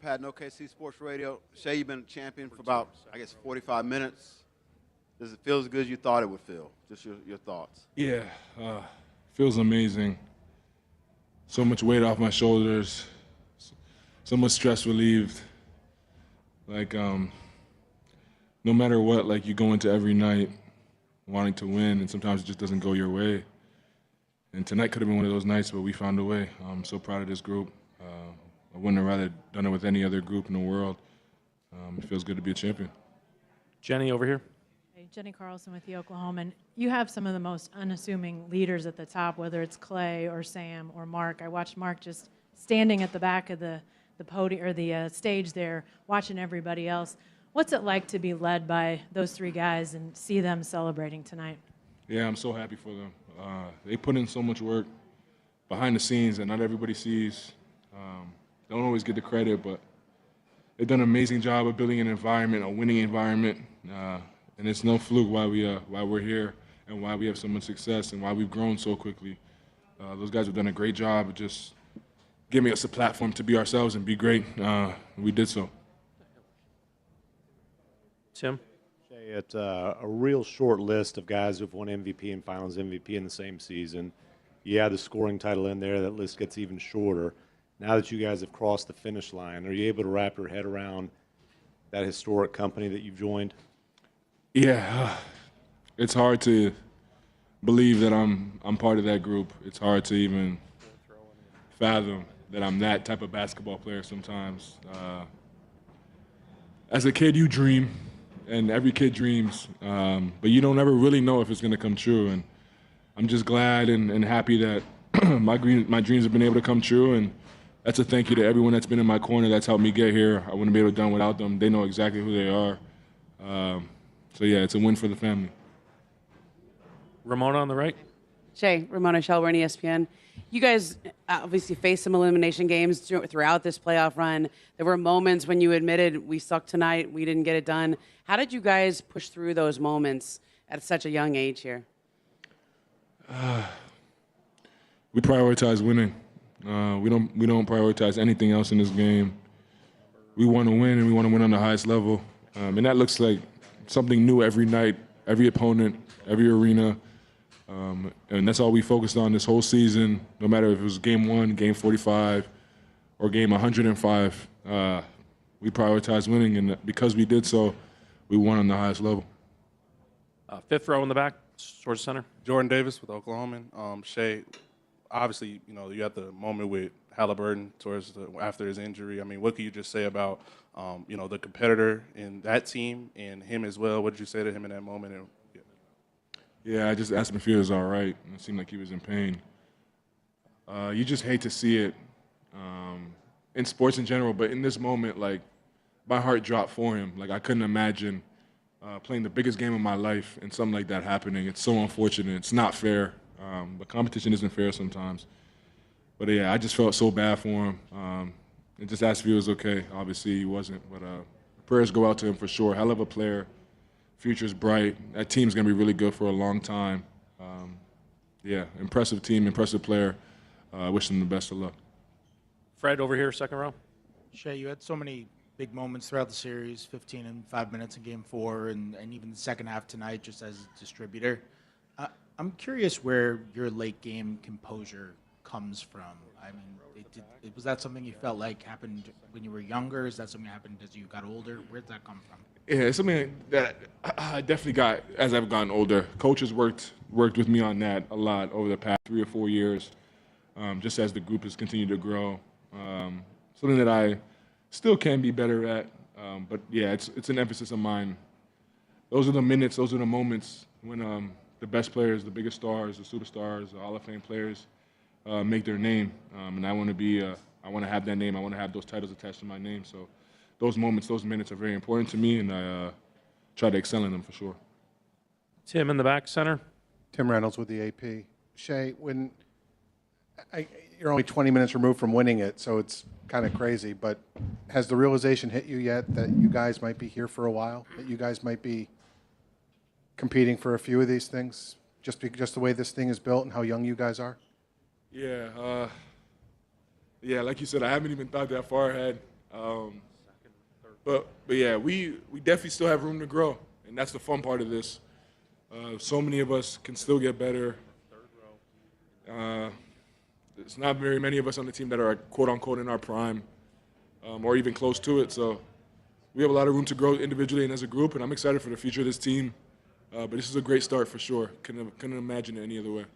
Pat, OKC Sports Radio. Shai, you've been champion for about, 45 minutes. Does it feel as good as you thought it would feel? Just your thoughts. Yeah, feels amazing. So much weight off my shoulders, so much stress relieved. Like, no matter what, like you go into every night wanting to win, and sometimes it just doesn't go your way. And tonight could have been one of those nights, but we found a way. I'm so proud of this group. I wouldn't have rather done it with any other group in the world. It feels good to be a champion. Jenny, over here. Hey, Jenny Carlson with the Oklahoman. You have some of the most unassuming leaders at the top, whether it's Clay or Sam or Mark. I watched Mark just standing at the back of the podium or the stage there, watching everybody else. What's it like to be led by those three guys and see them celebrating tonight? Yeah, I'm so happy for them. They put in so much work behind the scenes that not everybody sees. Don't always get the credit, but they've done an amazing job of building an environment, a winning environment, and it's no fluke why we're here and why we have so much success and why we've grown so quickly. Those guys have done a great job of just giving us a platform to be ourselves and be great. We did so. Tim? It's a real short list of guys who've won MVP and Finals MVP in the same season. You add the scoring title in there, that list gets even shorter. Now that you guys have crossed the finish line, are you able to wrap your head around that historic company that you've joined? Yeah, it's hard to believe that I'm part of that group. It's hard to even fathom that I'm that type of basketball player sometimes. As a kid, you dream, and every kid dreams, but you don't ever really know if it's going to come true. And I'm just glad and happy that my dreams have been able to come true, and that's a thank you to everyone that's been in my corner that's helped me get here. I wouldn't be able to do it without them. They know exactly who they are. So, yeah, it's a win for the family. Ramona on the right. Shai, Ramona Shelburne, ESPN. You guys obviously faced some elimination games throughout this playoff run. There were moments when you admitted we sucked tonight, we didn't get it done. How did you guys push through those moments at such a young age here? We prioritize winning. We don't prioritize anything else in this game. We want to win, and we want to win on the highest level. And that looks like something new every night, every opponent, every arena. And that's all we focused on this whole season, no matter if it was game 1, game 45, or game 105. We prioritized winning, and because we did so, we won on the highest level. Fifth row in the back, towards center. Jordan Davis with Oklahoman. Shai, obviously, you had the moment with Halliburton after his injury. I mean, what can you just say about, the competitor in that team and him as well? What did you say to him in that moment? Yeah, I just asked him if he was all right. It seemed like he was in pain. You just hate to see it in sports in general, but in this moment, like, my heart dropped for him. Like, I couldn't imagine playing the biggest game of my life and something like that happening. It's so unfortunate. It's not fair. But competition isn't fair sometimes. But, yeah, I just felt so bad for him. And just asked if he was okay. Obviously, he wasn't. But prayers go out to him for sure. Hell of a player. Future's bright. That team's going to be really good for a long time. Yeah, impressive team, impressive player. I wish them the best of luck. Fred, over here, second row. Shai, you had so many big moments throughout the series, 15 and 5 minutes in Game 4, and even the second half tonight just as a distributor. I'm curious where your late game composure comes from. I mean, was that something you felt like happened when you were younger? Is that something that happened as you got older? Where did that come from? Yeah, it's something that I definitely got as I've gotten older. Coaches worked with me on that a lot over the past 3 or 4 years, just as the group has continued to grow. Something that I still can be better at, but yeah, it's an emphasis of mine. Those are the minutes, those are the moments when the best players, the biggest stars, the superstars, the Hall of Fame players make their name, and I want to have that name. I want to have those titles attached to my name. So those moments, those minutes are very important to me, and I try to excel in them for sure. Tim in the back center. Tim Reynolds with the AP. Shai, you're only 20 minutes removed from winning it, so it's kind of crazy, but has the realization hit you yet that you guys might be here for a while, that you guys might be competing for a few of these things, just the way this thing is built and how young you guys are? Yeah, like you said, I haven't even thought that far ahead. But yeah, we definitely still have room to grow, and that's the fun part of this. So many of us can still get better. There's not very many of us on the team that are quote unquote in our prime, or even close to it. So we have a lot of room to grow individually and as a group, and I'm excited for the future of this team. But this is a great start for sure. Couldn't imagine it any other way.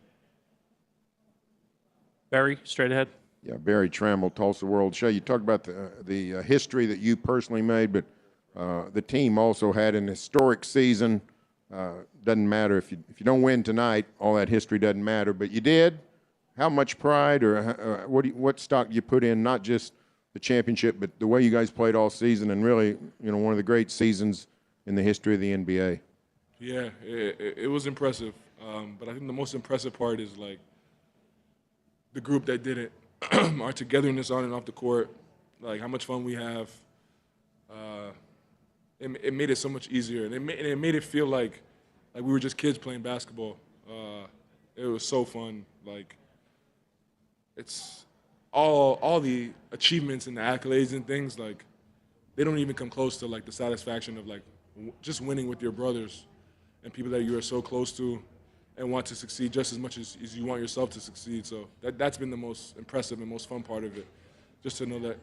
Barry, straight ahead. Yeah, Barry Trammell, Tulsa World. Shai, you talked about the history that you personally made, but the team also had an historic season. Doesn't matter if you don't win tonight, all that history doesn't matter. But you did. How much pride or what stock do you put in, not just the championship, but the way you guys played all season, and really, one of the great seasons in the history of the NBA? Yeah, it was impressive. But I think the most impressive part is like the group that did it. Our togetherness on and off the court, like how much fun we have. It made it so much easier, and it made it feel like we were just kids playing basketball. It was so fun. Like it's all the achievements and the accolades and things, like they don't even come close to like the satisfaction of like just winning with your brothers and people that you are so close to and want to succeed just as much as you want yourself to succeed. So that's been the most impressive and most fun part of it. Just to know that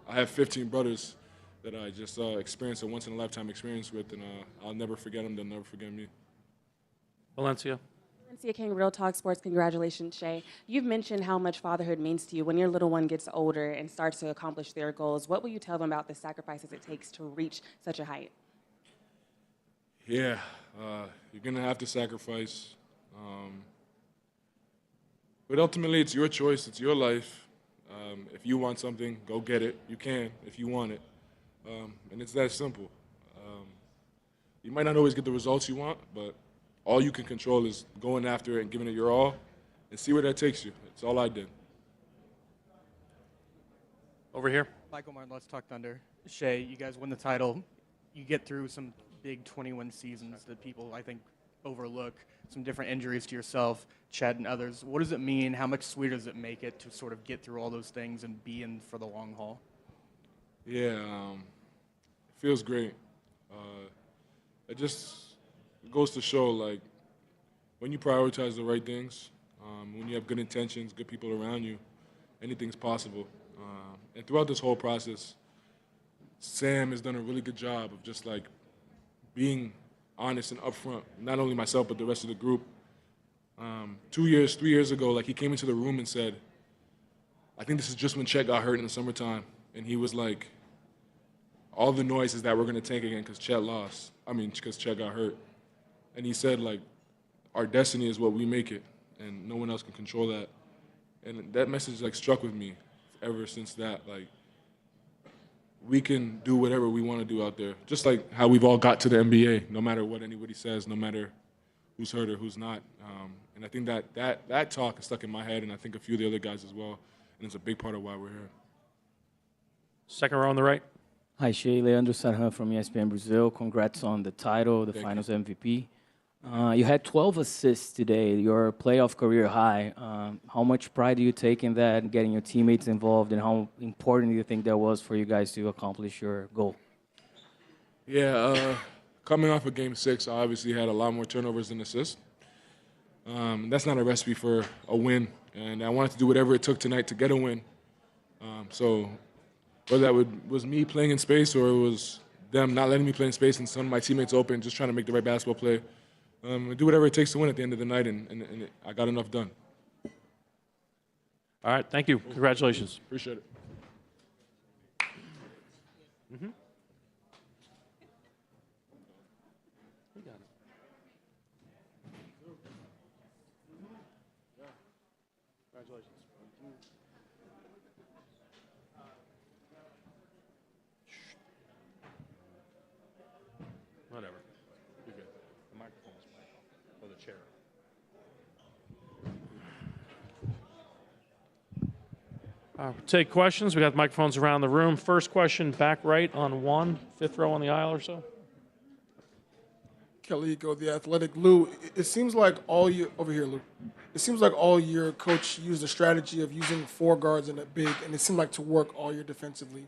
I have 15 brothers that I just experienced a once-in-a-lifetime experience with, and I'll never forget them. They'll never forget me. Valencia. Valencia King, Real Talk Sports. Congratulations, Shai. You've mentioned how much fatherhood means to you. When your little one gets older and starts to accomplish their goals, what will you tell them about the sacrifices it takes to reach such a height? Yeah, you're going to have to sacrifice. But ultimately, it's your choice. It's your life. If you want something, go get it. You can if you want it. And it's that simple. You might not always get the results you want, but all you can control is going after it and giving it your all and see where that takes you. It's all I did. Over here. Michael Martin, Let's Talk Thunder. Shai, you guys win the title. You get through some big 21 seasons that people, I think, overlook, some different injuries to yourself, Chet and others. What does it mean? How much sweeter does it make it to sort of get through all those things and be in for the long haul? Yeah, it feels great. It just goes to show, like, when you prioritize the right things, when you have good intentions, good people around you, anything's possible. And throughout this whole process, Sam has done a really good job of just, like, being honest and upfront, not only myself, but the rest of the group. 3 years ago, like, he came into the room and said, I think this is just when Chet got hurt in the summertime. And he was like, all the noise is that we're going to tank again because Chet lost. Because Chet got hurt. And he said, like, our destiny is what we make it, and no one else can control that. And that message, like, struck with me ever since that. Like, we can do whatever we want to do out there, just like how we've all got to the NBA, no matter what anybody says, no matter who's hurt or who's not. And I think that talk is stuck in my head, and I think a few of the other guys as well, and it's a big part of why we're here. Second row on the right. Hi, Shai. Leandro Sarhan from ESPN Brazil. Congrats on the title, the Finals MVP. You had 12 assists today, your playoff career high. How much pride do you take in that, getting your teammates involved, and how important do you think that was for you guys to accomplish your goal? Yeah, coming off of Game 6, I obviously had a lot more turnovers than assists. That's not a recipe for a win, and I wanted to do whatever it took tonight to get a win. So whether that was me playing in space or it was them not letting me play in space and some of my teammates open, just trying to make the right basketball play, do whatever it takes to win at the end of the night, and I got enough done. All right, thank you. Congratulations. Appreciate it. Mm-hmm. Congratulations. Whatever. You're good. The microphone's playing. Or the chair. Take questions. We got microphones around the room. First question, back right on one, fifth row on the aisle or so. Calico, The Athletic. Lou, it seems like all year, over here, Lou. It seems like all year, Coach used the strategy of using four guards and a big, and it seemed like to work all year defensively.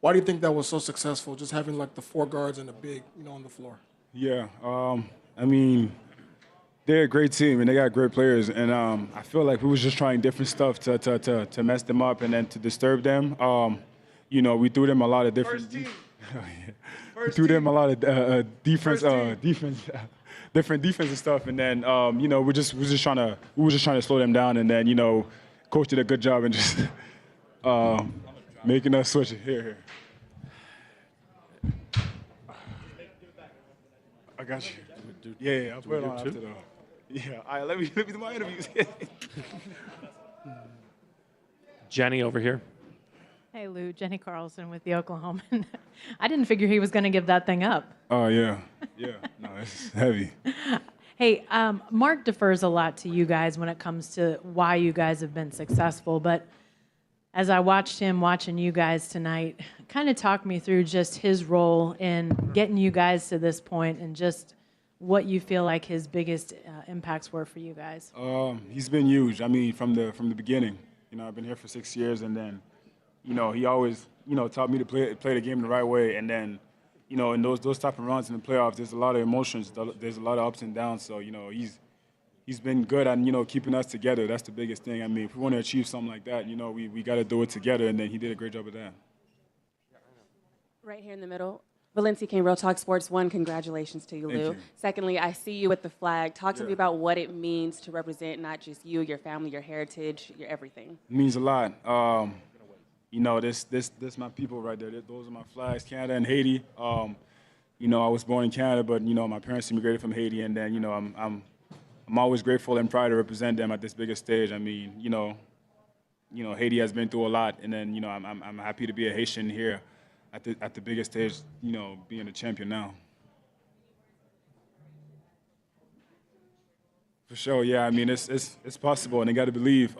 Why do you think that was so successful, just having like the 4 guards and the big, on the floor? Yeah, I mean, they're a great team and they got great players, and I feel like we was just trying different stuff to mess them up and then to disturb them. We threw them a lot of different. We threw them a lot of defense, different defensive stuff, and then we were just trying to slow them down, and then coach did a good job in just making us switch it here. I got you. Yeah, I'll put it on after though. Yeah, all right, let me do my interviews. Jenny over here. Hey, Lou, Jenny Carlson with the Oklahoman. I didn't figure he was going to give that thing up. Oh, yeah. Yeah, no, it's heavy. Hey, Mark defers a lot to you guys when it comes to why you guys have been successful, but as I watched him watching you guys tonight, kind of talk me through just his role in getting you guys to this point and just what you feel like his biggest impacts were for you guys. He's been huge. I mean, from the beginning. I've been here for 6 years, and then, he always, taught me to play the game the right way. And then, in those type of runs in the playoffs, there's a lot of emotions. There's a lot of ups and downs. So, he's been good at, keeping us together. That's the biggest thing. I mean, if we want to achieve something like that, we got to do it together. And then he did a great job of that. Right here in the middle. Valencia Kane, Real Talk Sports. 1, congratulations to you, Lou. Thank you. Secondly, I see you with the flag. Talk to me about what it means to represent not just you, your family, your heritage, your everything. It means a lot. This my people right there. Those are my flags, Canada and Haiti. I was born in Canada, but my parents immigrated from Haiti, and then I'm always grateful and proud to represent them at this biggest stage. I mean, Haiti has been through a lot, and then I'm happy to be a Haitian here at the biggest stage. Being a champion now. For sure, yeah. I mean, it's possible, and they got to believe.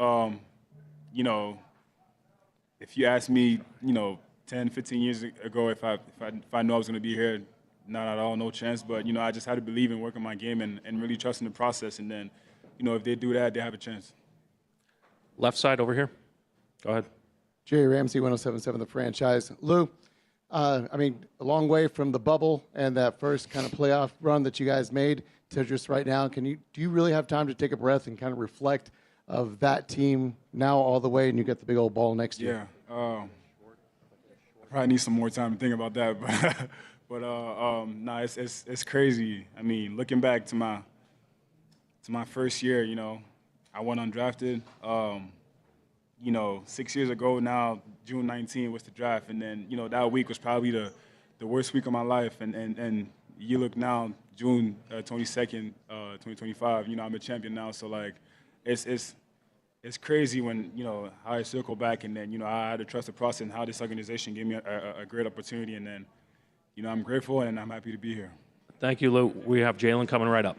If you asked me, 10, 15 years ago, if I knew I was going to be here, not at all, no chance. But, I just had to believe in working my game and really trusting the process. And then, if they do that, they have a chance. Left side over here. Go ahead. Jerry Ramsey, 107.7 The Franchise. Lou, a long way from the bubble and that first kind of playoff run that you guys made to just right now. Do you really have time to take a breath and kind of reflect of that team now all the way, and you get the big old ball next year? Yeah, I probably need some more time to think about that, but it's crazy. I mean, looking back to my first year, I went undrafted. 6 years ago now, June 19 was the draft, and then that week was probably the worst week of my life, and you look now, June 22nd, 2025. I'm a champion now, so like. It's crazy when, how I circle back, and then, I had to trust the process, and how this organization gave me a great opportunity. And then, I'm grateful and I'm happy to be here. Thank you, Lou. We have Jalen coming right up.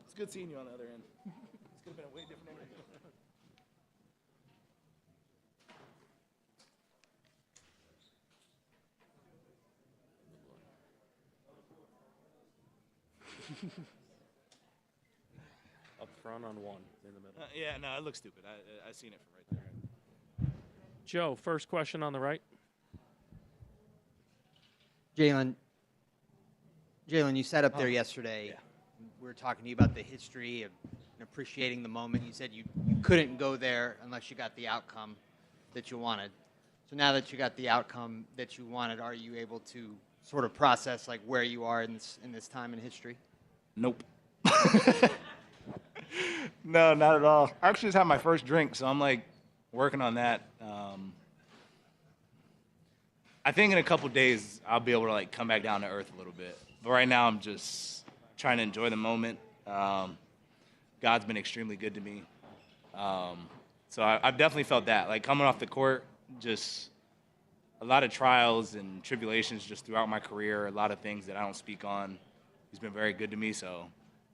It's good seeing you on the other end. It's going to be a way different interview. Up front on 1 in the middle. Yeah, no, it looks stupid. I seen it from right there. Joe, first question on the right. Jalen, you sat up there yesterday. Yeah. We were talking to you about the history of and appreciating the moment. You said you couldn't go there unless you got the outcome that you wanted. So now that you got the outcome that you wanted, are you able to sort of process like where you are in this time in history? Nope. No, not at all. I actually just had my first drink, so I'm like working on that. I think in a couple days I'll be able to like come back down to earth a little bit. But right now I'm just trying to enjoy the moment. God's been extremely good to me. So I've definitely felt that. Like coming off the court, just a lot of trials and tribulations just throughout my career, a lot of things that I don't speak on. He's been very good to me, so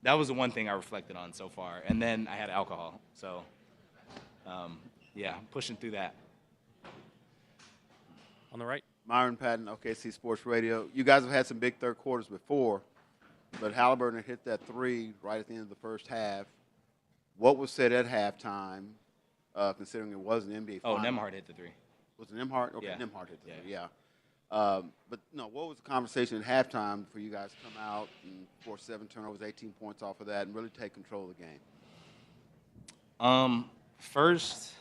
that was the one thing I reflected on so far. And then I had alcohol, so yeah, pushing through that. On the right. Myron Patton, OKC Sports Radio. You guys have had some big third quarters before, but Halliburton hit that three right at the end of the first half. What was said at halftime, considering it was an NBA final? Oh, Nembhard hit the three. Was it Nembhard? Okay, Yeah. Nembhard hit the three, yeah. But, no, what was the conversation at halftime for you guys to come out and force 7 turnovers, 18 points off of that, and really take control of the game? First,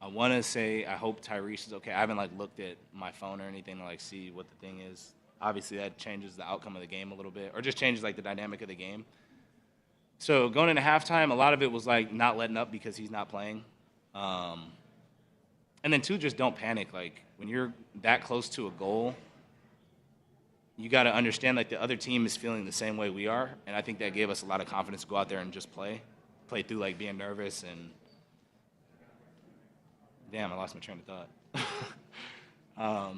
I want to say I hope Tyrese is okay. I haven't looked at my phone or anything to see what the thing is. Obviously, that changes the outcome of the game a little bit, or just changes the dynamic of the game. So going into halftime, a lot of it was not letting up because he's not playing, and then two, just don't panic. When you're that close to a goal, you got to understand the other team is feeling the same way we are, and I think that gave us a lot of confidence to go out there and just play through being nervous and. Damn, I lost my train of thought.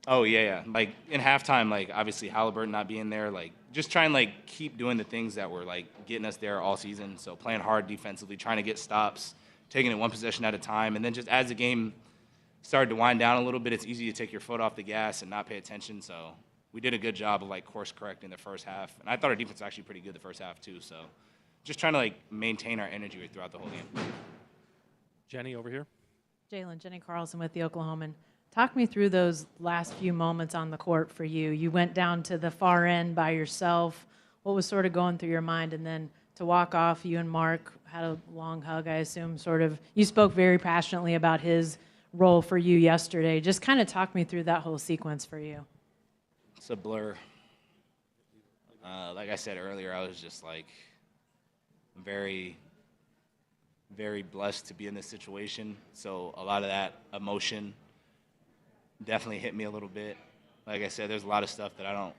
Oh, yeah. In halftime, obviously Halliburton not being there, just trying to, keep doing the things that were, getting us there all season. So playing hard defensively, trying to get stops, taking it one possession at a time. And then just as the game started to wind down a little bit, it's easy to take your foot off the gas and not pay attention. So we did a good job of, course correcting the first half. And I thought our defense was actually pretty good the first half, too. So just trying to, maintain our energy throughout the whole game. Jenny over here. Jalen, Jenny Carlson with the Oklahoman. Talk me through those last few moments on the court for you. You went down to the far end by yourself. What was sort of going through your mind? And then to walk off, you and Mark had a long hug, I assume, you spoke very passionately about his role for you yesterday. Just kind of talk me through that whole sequence for you. It's a blur. Like I said earlier, I was just very, very blessed to be in this situation. So a lot of that emotion definitely hit me a little bit. Like I said, there's a lot of stuff that I don't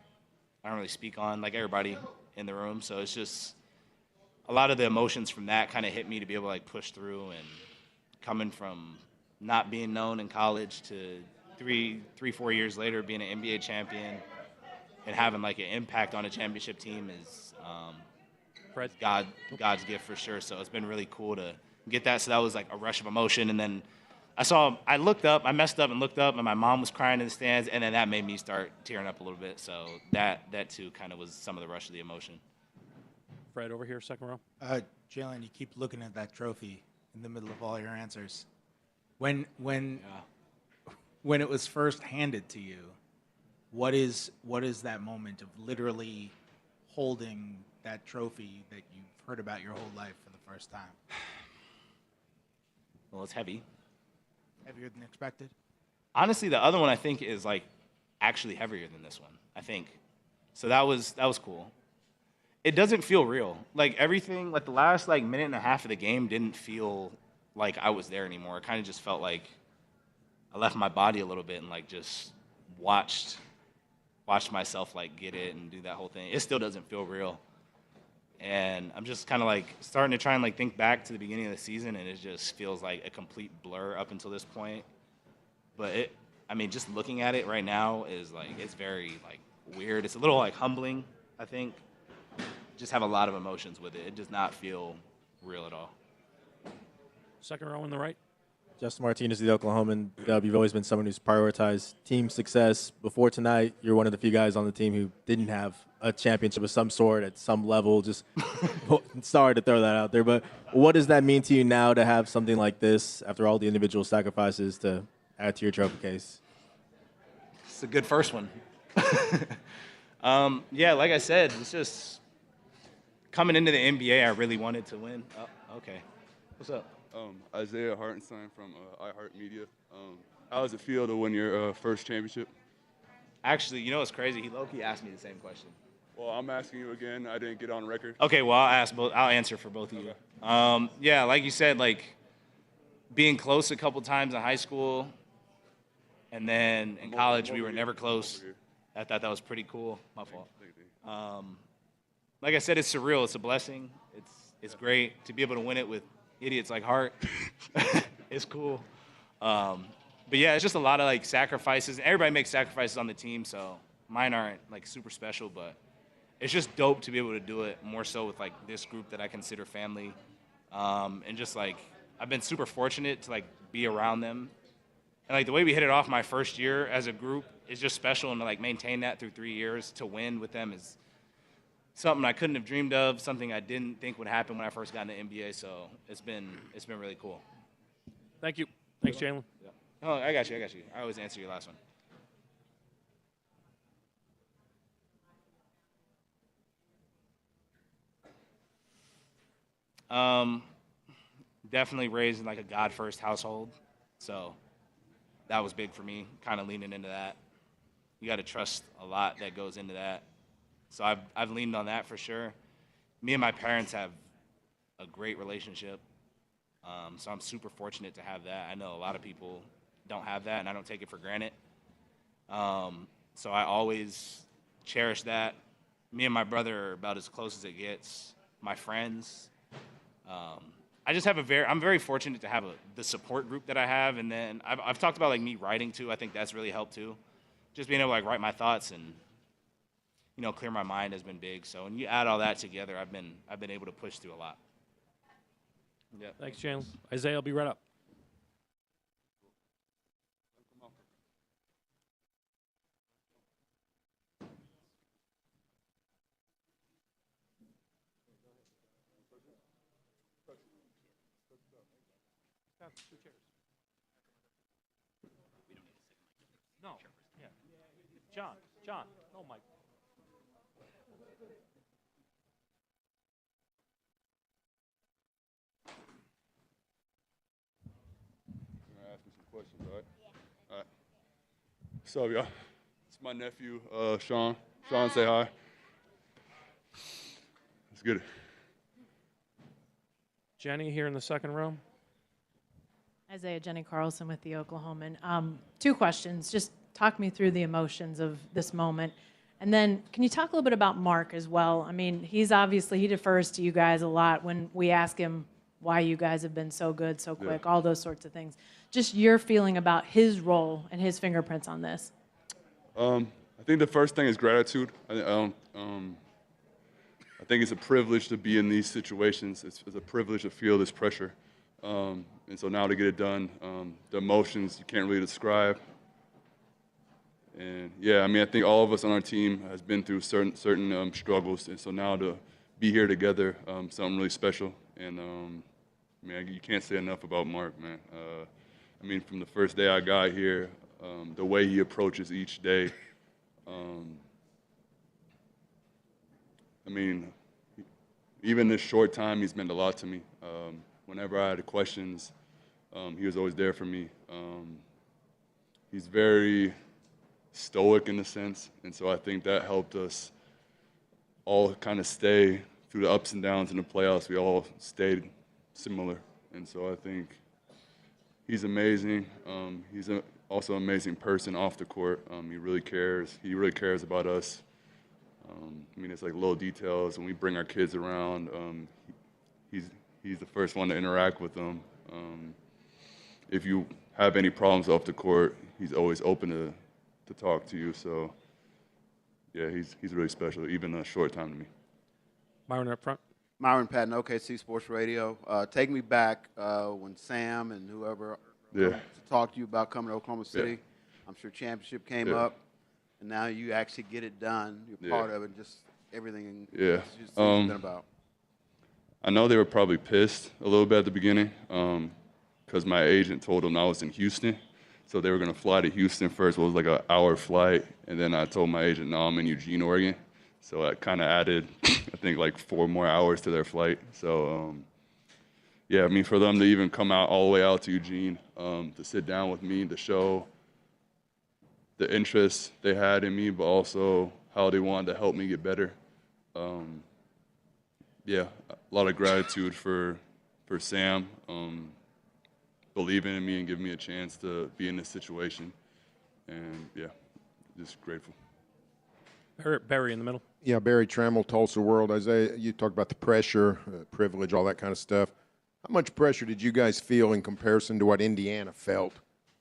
really speak on, like everybody in the room. So it's just a lot of the emotions from that kind of hit me to be able to push through, and coming from not being known in college to 4 years later being an NBA champion and having an impact on a championship team is God's gift for sure. So it's been really cool to get that. So that was a rush of emotion. And then I looked up, I messed up and looked up, and my mom was crying in the stands, and then that made me start tearing up a little bit. So that too kind of was some of the rush of the emotion. Fred over here, second row. Jalen, you keep looking at that trophy in the middle of all your answers. When it was first handed to you, what is that moment of literally holding that trophy that you've heard about your whole life for the first time? Well, it's heavy. Heavier than expected? Honestly, the other one I think is actually heavier than this one, I think. So that was cool. It doesn't feel real. Everything, the last minute and a half of the game didn't feel like I was there anymore. It kind of just felt like I left my body a little bit and just watched myself get it and do that whole thing. It still doesn't feel real. And I'm just kind of starting to try and think back to the beginning of the season, and it just feels like a complete blur up until this point. But just looking at it right now is it's very weird. It's a little humbling, I think. Just have a lot of emotions with it. It does not feel real at all. Second row on the right. Justin Martinez, the Oklahoman. You've always been someone who's prioritized team success. Before tonight, you're one of the few guys on the team who didn't have a championship of some sort at some level. Just sorry to throw that out there, but what does that mean to you now to have something like this after all the individual sacrifices to add to your trophy case? It's a good first one. Yeah, like I said, it's just coming into the NBA, I really wanted to win. Oh, okay. What's up? Isaiah Hartenstein from iHeartMedia. How does it feel to win your first championship? Actually, you know what's crazy? He low-key asked me the same question. Well, I'm asking you again. I didn't get on record. Okay, well, I'll answer for both of you. Yeah, like you said, being close a couple times in high school, and then in college we were never close. I thought that was pretty cool. My fault. Like I said, it's surreal. It's a blessing. It's great to be able to win it with idiots like Hart. It's cool. But yeah, it's just a lot of like sacrifices. Everybody makes sacrifices on the team, so mine aren't like super special, but it's just dope to be able to do it more so with like this group that I consider family. And just like I've been super fortunate to like be around them. And like the way we hit it off my first year as a group is just special, and to like maintain that through 3 years to win with them is something I couldn't have dreamed of, something I didn't think would happen when I first got in the NBA. So it's been really cool. Thank you. Thanks, Jalen. Yeah. Oh, I got you. I always answer your last one. Definitely raised in like a God-first household. So that was big for me, kind of leaning into that. You got to trust a lot that goes into that. So I've leaned on that for sure. Me and my parents have a great relationship. So I'm super fortunate to have that. I know a lot of people don't have that, and I don't take it for granted. So I always cherish that. Me and my brother are about as close as it gets. My friends. I just have I'm very fortunate to have the support group that I have, and then I've talked about like me writing too. I think that's really helped too. Just being able to like write my thoughts and clear my mind has been big. So when you add all that together, I've been able to push through a lot. Yeah. Thanks, Jalen. Isaiah will be right up. Two chairs. No. Yeah. John. No, Mike. You're gonna ask me some questions, all right? Yeah. All right. What's up, y'all? It's my nephew, Sean. Sean, say hi. Let's get it. Jenny here in the second row. Isaiah, Jenny Carlson with the Oklahoman. 2 questions. Just talk me through the emotions of this moment. And then can you talk a little bit about Mark as well? I mean, he defers to you guys a lot when we ask him why you guys have been so good, so quick, all those sorts of things. Just your feeling about his role and his fingerprints on this. I think the first thing is gratitude. I think it's a privilege to be in these situations. It's a privilege to feel this pressure. And so now to get it done, the emotions you can't really describe. And yeah, I mean, I think all of us on our team has been through certain struggles, and so now to be here together, something really special. And man, you can't say enough about Mark, man. I mean, from the first day I got here, the way he approaches each day. I mean, even this short time, he's meant a lot to me. Whenever I had questions, he was always there for me. He's very stoic in a sense, and so I think that helped us all kind of stay through the ups and downs in the playoffs. We all stayed similar, and so I think he's amazing. He's also an amazing person off the court. He really cares. He really cares about us. I mean, it's like little details. When we bring our kids around, he's the first one to interact with them. If you have any problems off the court, he's always open to talk to you. So, yeah, he's really special, even a short time to me. Myron up front. Myron Patton, OKC Sports Radio. Take me back when Sam and whoever talked to you about coming to Oklahoma City. Yeah. I'm sure championship came up, and now you actually get it done. You're part of it, just everything it's been about. I know they were probably pissed a little bit at the beginning because my agent told them I was in Houston. So they were going to fly to Houston first. It was like an hour flight. And then I told my agent, no, I'm in Eugene, Oregon. So I kind of added, I think, like 4 more hours to their flight. So, yeah, I mean, for them to even come out all the way out to Eugene to sit down with me, to show the interest they had in me, but also how they wanted to help me get better. Yeah, a lot of gratitude for Sam believing in me and giving me a chance to be in this situation. And, yeah, just grateful. Barry in the middle. Yeah, Barry Trammell, Tulsa World. Isaiah, you talked about the pressure, privilege, all that kind of stuff. How much pressure did you guys feel in comparison to what Indiana felt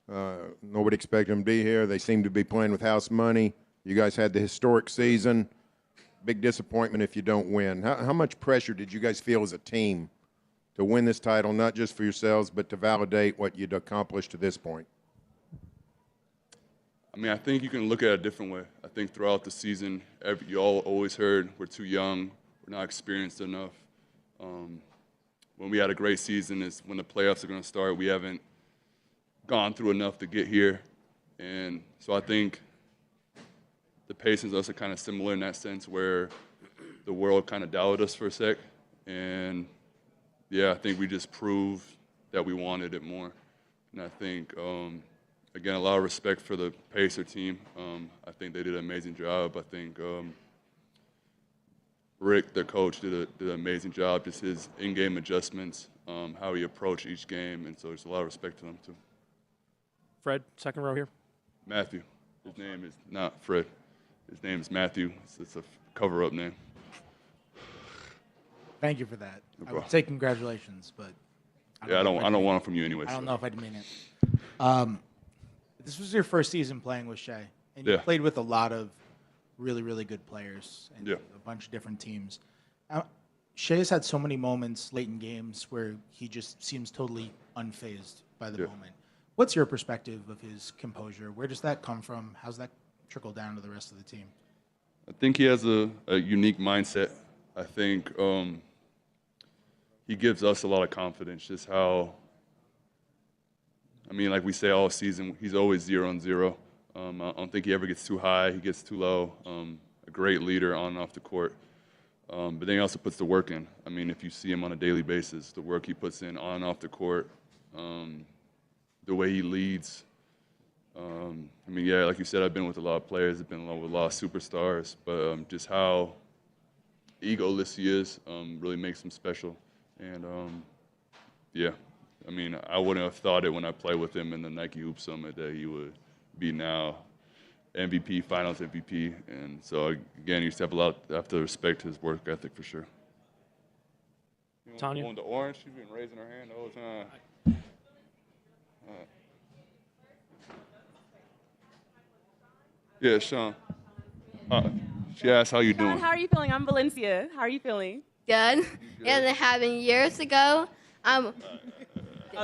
Nobody expected them to be here. They seem to be playing with house money. You guys had the historic season. Big disappointment if you don't win. How much pressure did you guys feel as a team to win this title, not just for yourselves, but to validate what you'd accomplished to this point? I mean, I think you can look at it a different way. I think throughout the season, you all always heard we're too young, we're not experienced enough. When we had a great season is when the playoffs are going to start. We haven't gone through enough to get here. And so I think the Pacers and us are kind of similar in that sense where the world kind of doubted us for a sec. And, yeah, I think we just proved that we wanted it more. And I think, again, a lot of respect for the Pacer team. I think they did an amazing job. I think Rick, their coach, did an amazing job, just his in-game adjustments, how he approached each game. And so there's a lot of respect to them, too. Fred, second row here. Matthew. His name is not Fred. His name is Matthew. It's a cover-up name. Thank you for that. No I would say congratulations, but I don't want it from you anyway. I don't know if I'd mean it. This was your first season playing with Shai, and you played with a lot of really, really good players and a bunch of different teams. Shai has had so many moments late in games where he just seems totally unfazed by the moment. What's your perspective of his composure? Where does that come from? How's that trickle down to the rest of the team? I think he has a unique mindset. I think he gives us a lot of confidence, just how, I mean, like we say all season, he's always 0 on 0. I don't think he ever gets too high, he gets too low. A great leader on and off the court. But then he also puts the work in. I mean, if you see him on a daily basis, the work he puts in on and off the court, the way he leads. I mean, yeah, like you said, I've been with a lot of players, I've been with a lot of superstars, but just how egoless he is really makes him special. And, yeah, I mean, I wouldn't have thought it when I played with him in the Nike Hoop Summit that he would be now MVP, Finals MVP. And so, again, you have to respect his work ethic for sure. Tanya? On the orange, she's been raising her hand the whole time. Yeah, Sean. She asked, how you doing? How are you feeling? I'm Valencia. How are you feeling? Good. And it happened years ago. Oh,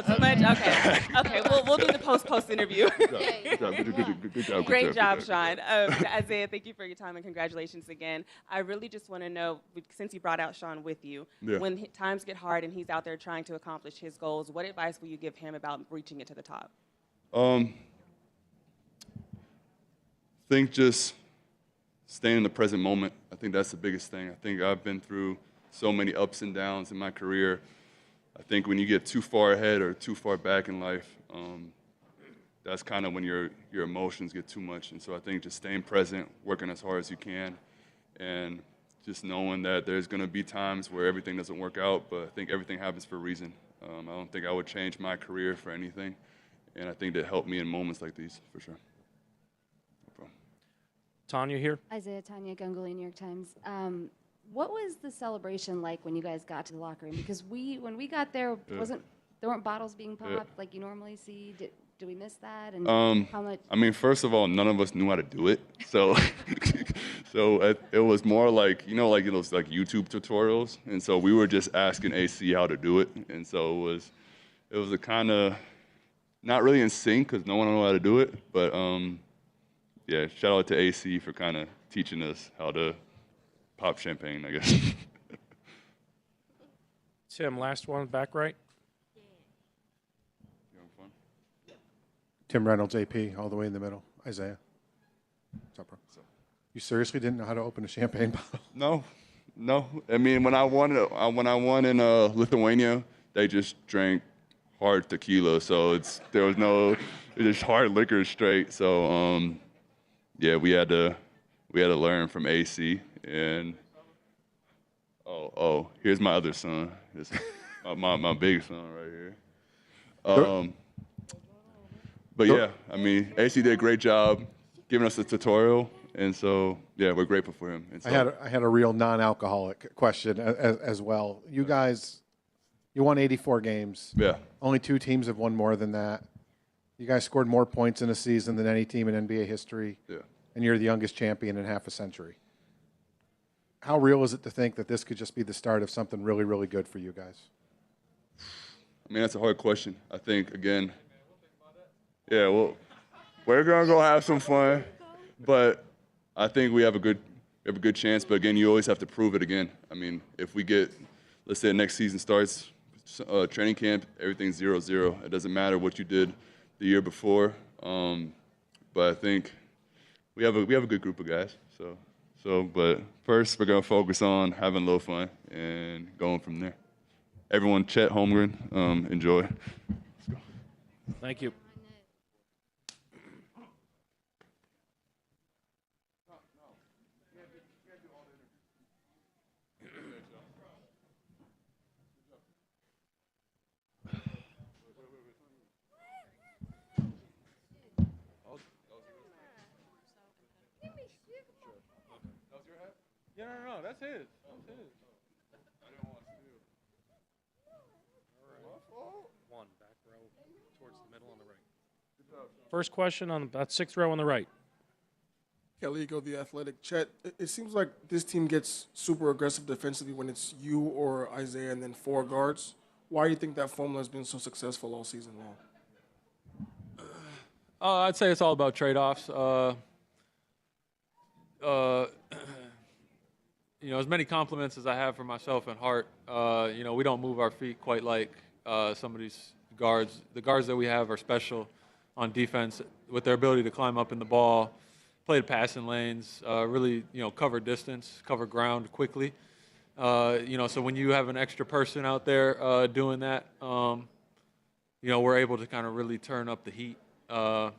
too much? Okay. Okay, we'll do the post interview. Good job. Great job, Sean. Isaiah, thank you for your time and congratulations again. I really just want to know, since you brought out Sean with you, when times get hard and he's out there trying to accomplish his goals, what advice will you give him about reaching it to the top? I think just staying in the present moment. I think that's the biggest thing. I think I've been through so many ups and downs in my career. I think when you get too far ahead or too far back in life, that's kind of when your emotions get too much. And so I think just staying present, working as hard as you can, and just knowing that there's going to be times where everything doesn't work out, but I think everything happens for a reason. I don't think I would change my career for anything, and I think that helped me in moments like these, for sure. Tanya here. Isaiah, Tanya Gunguli, New York Times. What was the celebration like when you guys got to the locker room? Because when we got there, there weren't bottles being popped like you normally see. Did we miss that? And how much? I mean, first of all, none of us knew how to do it, so it was more like like those like YouTube tutorials, and so we were just asking AC how to do it, and so it was a kind of not really in sync because no one knew how to do it, but yeah, shout out to AC for kind of teaching us how to pop champagne, I guess. Tim, last one, back right. Tim Reynolds, AP, all the way in the middle. Isaiah. What's up, bro? You seriously didn't know how to open a champagne bottle? No. I mean, when I won in Lithuania, they just drank hard tequila, so it's just hard liquor straight. So yeah, we had to learn from AC. And here's my other son. It's my big son right here. But yeah, I mean, AC did a great job giving us a tutorial, and so yeah, we're grateful for him. And so, I had a real non-alcoholic question as well. You guys, you won 84 games. Yeah. Only 2 teams have won more than that. You guys scored more points in a season than any team in NBA history. Yeah. And you're the youngest champion in half a century. How real is it to think that this could just be the start of something really, really good for you guys? I mean, that's a hard question. I think, again, yeah, well, we're going to go have some fun. But I think we have a good chance. But, again, you always have to prove it again. I mean, if we get, let's say next season starts, training camp, everything's 0-0. It doesn't matter what you did the year before. But I think we have a good group of guys. But first we're gonna focus on having a little fun and going from there. Everyone, Chet Holmgren, enjoy. Let's go. Thank you. No, that's his. That's his. I didn't want to. One back row towards the middle on the right. First question on that 6th row on the right. Gilgeous, the athletic. Chet, it seems like this team gets super aggressive defensively when it's you or Isaiah and then 4 guards. Why do you think that formula has been so successful all season long? I'd say it's all about trade-offs. As many compliments as I have for myself and Hart, we don't move our feet quite like some of these guards. The guards that we have are special on defense with their ability to climb up in the ball, play the passing lanes, really, cover distance, cover ground quickly. So when you have an extra person out there doing that, we're able to kind of really turn up the heat. I'd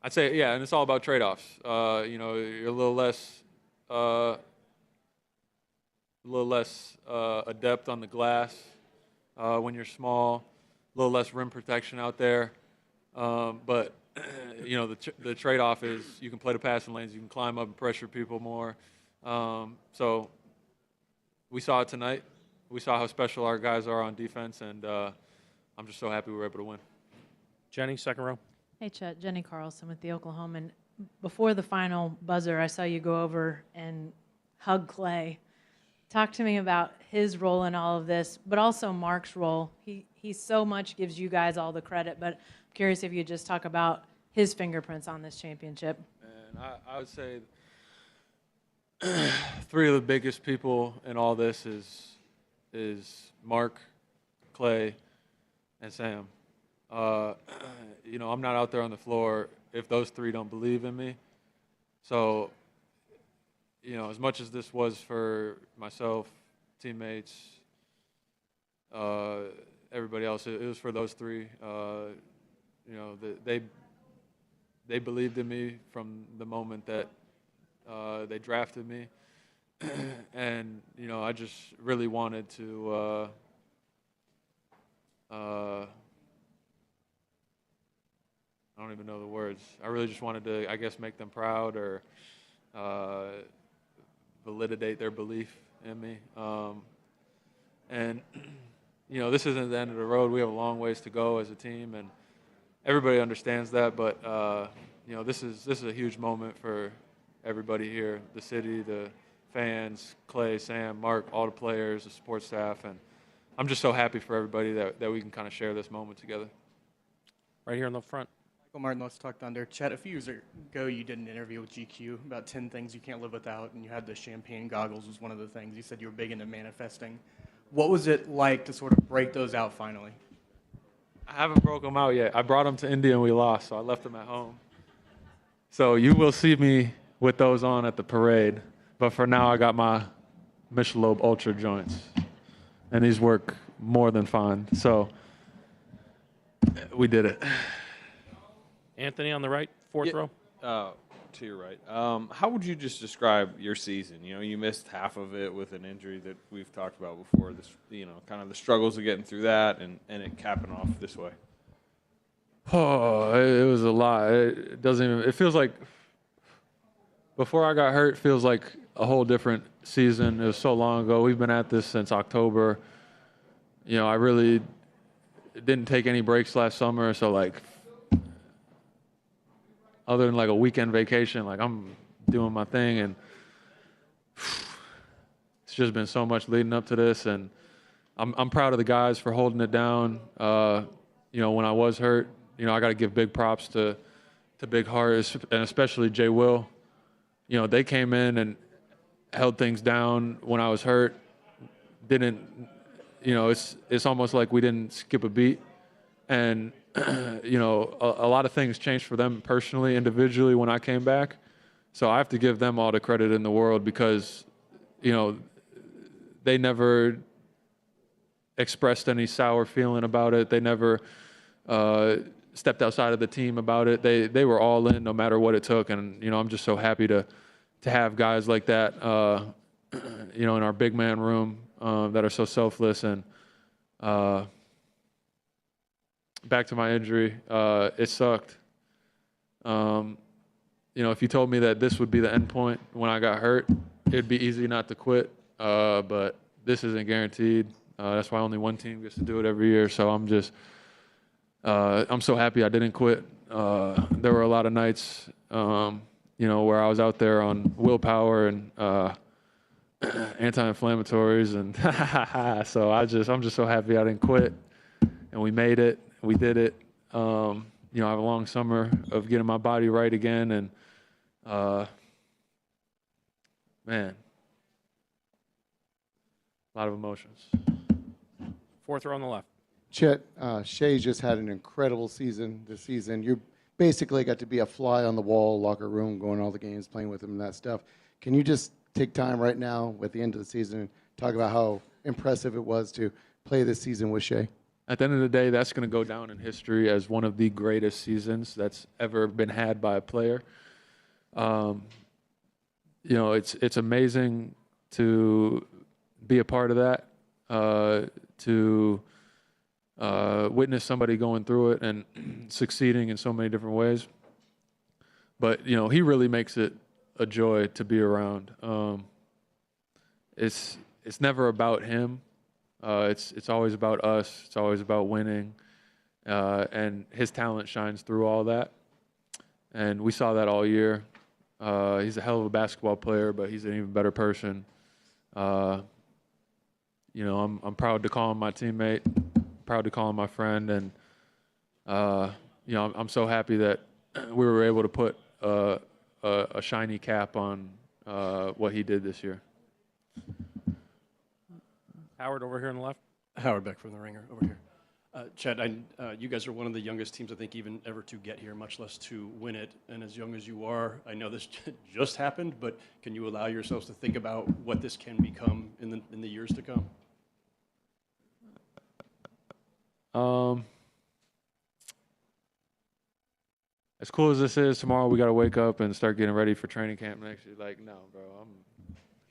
say, and it's all about trade-offs. You're a little less adept on the glass when you're small, a little less rim protection out there. But the trade-off is you can play the passing lanes, you can climb up and pressure people more. So we saw it tonight. We saw how special our guys are on defense, and I'm just so happy we were able to win. Jenny, 2nd row. Hey, Chet. Jenny Carlson with the Oklahoman. Before the final buzzer, I saw you go over and hug Clay. Talk to me about his role in all of this, but also Mark's role. He so much gives you guys all the credit, but I'm curious if you could just talk about his fingerprints on this championship. And I would say 3 of the biggest people in all this is Mark, Clay, and Sam. I'm not out there on the floor if those 3 don't believe in me. So, as much as this was for myself, teammates, everybody else, it was for those 3. They believed in me from the moment that they drafted me. And, I just really wanted to I don't even know the words. I really just wanted to, I guess, make them proud or validate their belief in me. This isn't the end of the road. We have a long ways to go as a team, and everybody understands that. But this is a huge moment for everybody here, the city, the fans, Clay, Sam, Mark, all the players, the support staff, and I'm just so happy for everybody that we can kind of share this moment together. Right here in the front. Michael Martin, let's talk Thunder. Chet, a few years ago, you did an interview with GQ about 10 things you can't live without, and you had the champagne goggles was one of the things. You said you were big into manifesting. What was it like to sort of break those out finally? I haven't broke them out yet. I brought them to India and we lost, so I left them at home. So you will see me with those on at the parade, but for now I got my Michelob Ultra joints, and these work more than fine. So we did it. Anthony on the right, 4th row. To your right. How would you just describe your season? You missed half of it with an injury that we've talked about before. This, kind of the struggles of getting through that and it capping off this way. Oh, it was a lot. It doesn't even. It feels like before I got hurt, it feels like a whole different season. It was so long ago. We've been at this since October. I really didn't take any breaks last summer, so like, other than like a weekend vacation, like I'm doing my thing, and it's just been so much leading up to this, and I'm proud of the guys for holding it down. You know, when I was hurt, you know, I got to give big props to Big Heart and especially Jay Will. You know, they came in and held things down when I was hurt. Didn't, you know, it's almost like we didn't skip a beat. And, you know, a lot of things changed for them personally, individually when I came back. So I have to give them all the credit in the world because, you know, they never expressed any sour feeling about it. They never stepped outside of the team about it. They were all in no matter what it took. And, you know, I'm just so happy to have guys like that, you know, in our big man room that are so selfless. And back to my injury, it sucked. You know, if you told me that this would be the end point when I got hurt, it'd be easy not to quit. But this isn't guaranteed. That's why only one team gets to do it every year. So I'm just, I'm so happy I didn't quit. There were a lot of nights, you know, where I was out there on willpower and anti-inflammatories, and so I'm just so happy I didn't quit, and we made it. We did it. You know, I have a long summer of getting my body right again, and man, a lot of emotions. Fourth row on the left. Chet, Shai just had an incredible season this season. You basically got to be a fly on the wall, locker room, going to all the games, playing with him and that stuff. Can you just take time right now at the end of the season and talk about how impressive it was to play this season with Shai? At the end of the day, that's going to go down in history as one of the greatest seasons that's ever been had by a player. You know, it's amazing to be a part of that, to witness somebody going through it and succeeding in so many different ways. But, you know, he really makes it a joy to be around. It's never about him. It's always about us. It's always about winning. And his talent shines through all that. And we saw that all year. He's a hell of a basketball player, but he's an even better person. You know, I'm proud to call him my teammate, proud to call him my friend, and you know, I'm so happy that we were able to put a shiny cap on what he did this year. Howard over here on the left. Howard Beck from The Ringer over here. Chet, you guys are one of the youngest teams, I think, even ever to get here, much less to win it. And as young as you are, I know this just happened, but can you allow yourselves to think about what this can become in the years to come? As cool as this is, tomorrow we got to wake up and start getting ready for training camp next year. Like, no, bro.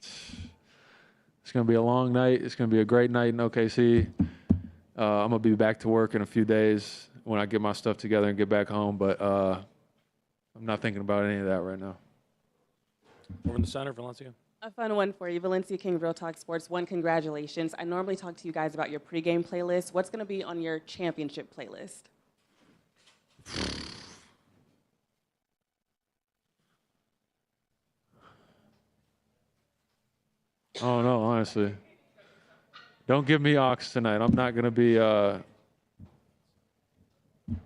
It's going to be a long night. It's going to be a great night in OKC. I'm going to be back to work in a few days when I get my stuff together and get back home. But I'm not thinking about any of that right now. Over in the center, Valencia. A fun one for you. Valencia King, Real Talk Sports. One, congratulations. I normally talk to you guys about your pregame playlist. What's going to be on your championship playlist? Oh, no, honestly. Don't give me Ox tonight. I'm not going to be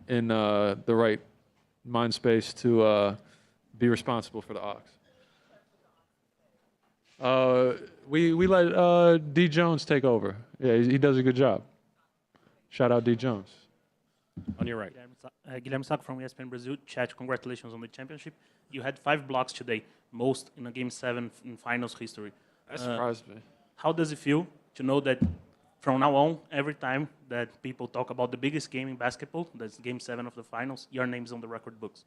in the right mind space to be responsible for the Ox. We let D. Jones take over. Yeah, he does a good job. Shout out D. Jones. On your right. Guilherme Sacco from ESPN Brazil. Chet, congratulations on the championship. You had 5 blocks today, most in a Game 7 in finals history. That surprised me. How does it feel to know that from now on, every time that people talk about the biggest game in basketball, that's Game 7 of the finals, your name's on the record books?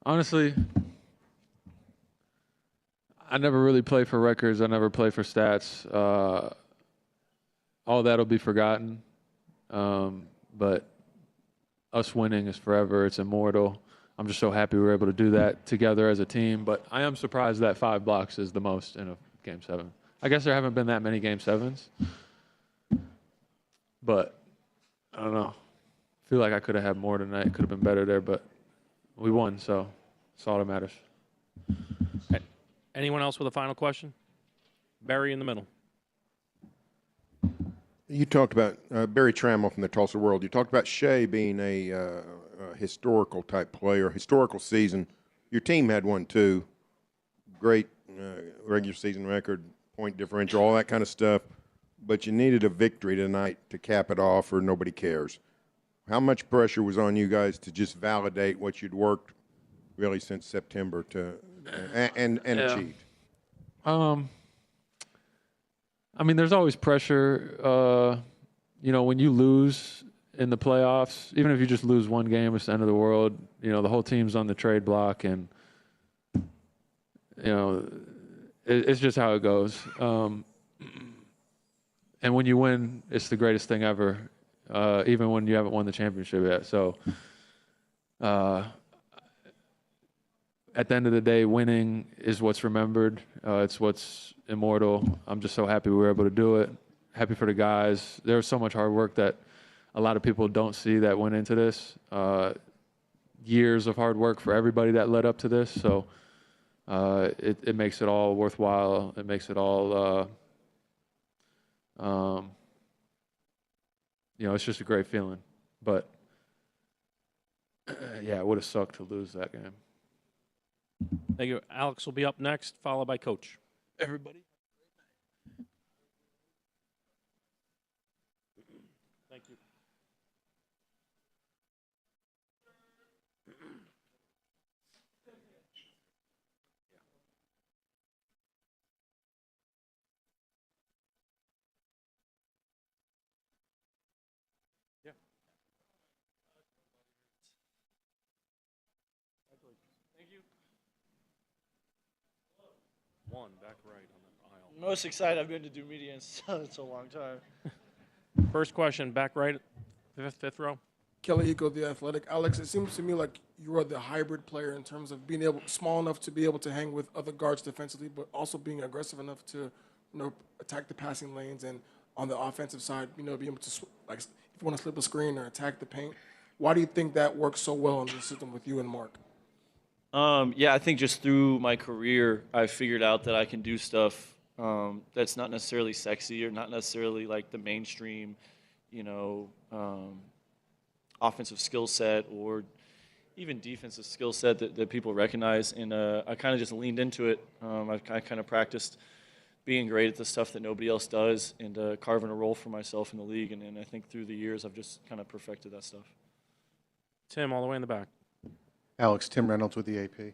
Honestly, I never really play for records. I never play for stats. All that will be forgotten. But us winning is forever. It's immortal. I'm just so happy we were able to do that together as a team. But I am surprised that 5 blocks is the most in a Game 7. I guess there haven't been that many Game 7s. But I don't know. feel like I could have had more tonight. Could have been better there, but we won, so that's all that matters. Anyone else with a final question? Barry in the middle. You talked about Barry Trammell from the Tulsa World. You talked about Shai being a historical type player, historical season. Your team had one too. Great regular season record, point differential, all that kind of stuff. But you needed a victory tonight to cap it off, or nobody cares. How much pressure was on you guys to just validate what you'd worked really since September to and achieved? I mean, there's always pressure. You know, when you lose in the playoffs, even if you just lose one game, it's the end of the world. You know, the whole team's on the trade block, and you know, it's just how it goes. And when you win, it's the greatest thing ever, even when you haven't won the championship yet. So, at the end of the day, winning is what's remembered. It's what's immortal. I'm just so happy we were able to do it. Happy for the guys. There was so much hard work that a lot of people don't see that went into this. Years of hard work for everybody that led up to this. So it makes it all worthwhile. It makes it all, you know, it's just a great feeling. But, yeah, it would have sucked to lose that game. Thank you. Alex will be up next, followed by Coach. Everybody. Thank you. Yeah. Thank you. One back right on the aisle. Most excited I've been to do media in such a long time. First question, back right, fifth row. Kelly Iko, The Athletic. Alex, it seems to me like you are the hybrid player in terms of being small enough to be able to hang with other guards defensively, but also being aggressive enough to, attack the passing lanes, and on the offensive side, be able to, like, if you want to slip a screen or attack the paint. Why do you think that works so well in the system with you and Mark? Yeah, I think just through my career, I've figured out that I can do stuff that's not necessarily sexy or not necessarily like the mainstream, offensive skill set or even defensive skill set that people recognize. And I kind of just leaned into it. I kind of practiced being great at the stuff that nobody else does and carving a role for myself in the league. And I think through the years, I've just kind of perfected that stuff. Tim, all the way in the back. Alex, Tim Reynolds with the AP.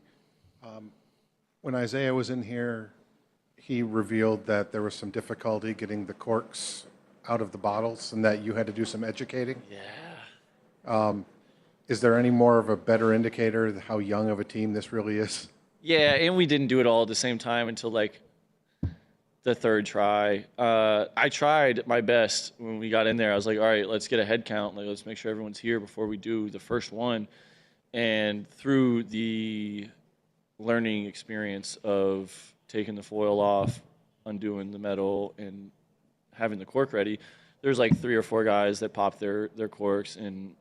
When Isaiah was in here, he revealed that there was some difficulty getting the corks out of the bottles and that you had to do some educating. Yeah. Is there any more of a better indicator of how young of a team this really is? Yeah, and we didn't do it all at the same time until like the third try. I tried my best when we got in there. I was like, all right, let's get a head count. Like, let's make sure everyone's here before we do the first one. And through the learning experience of taking the foil off, undoing the metal, and having the cork ready, there's like 3 or 4 guys that popped their corks, and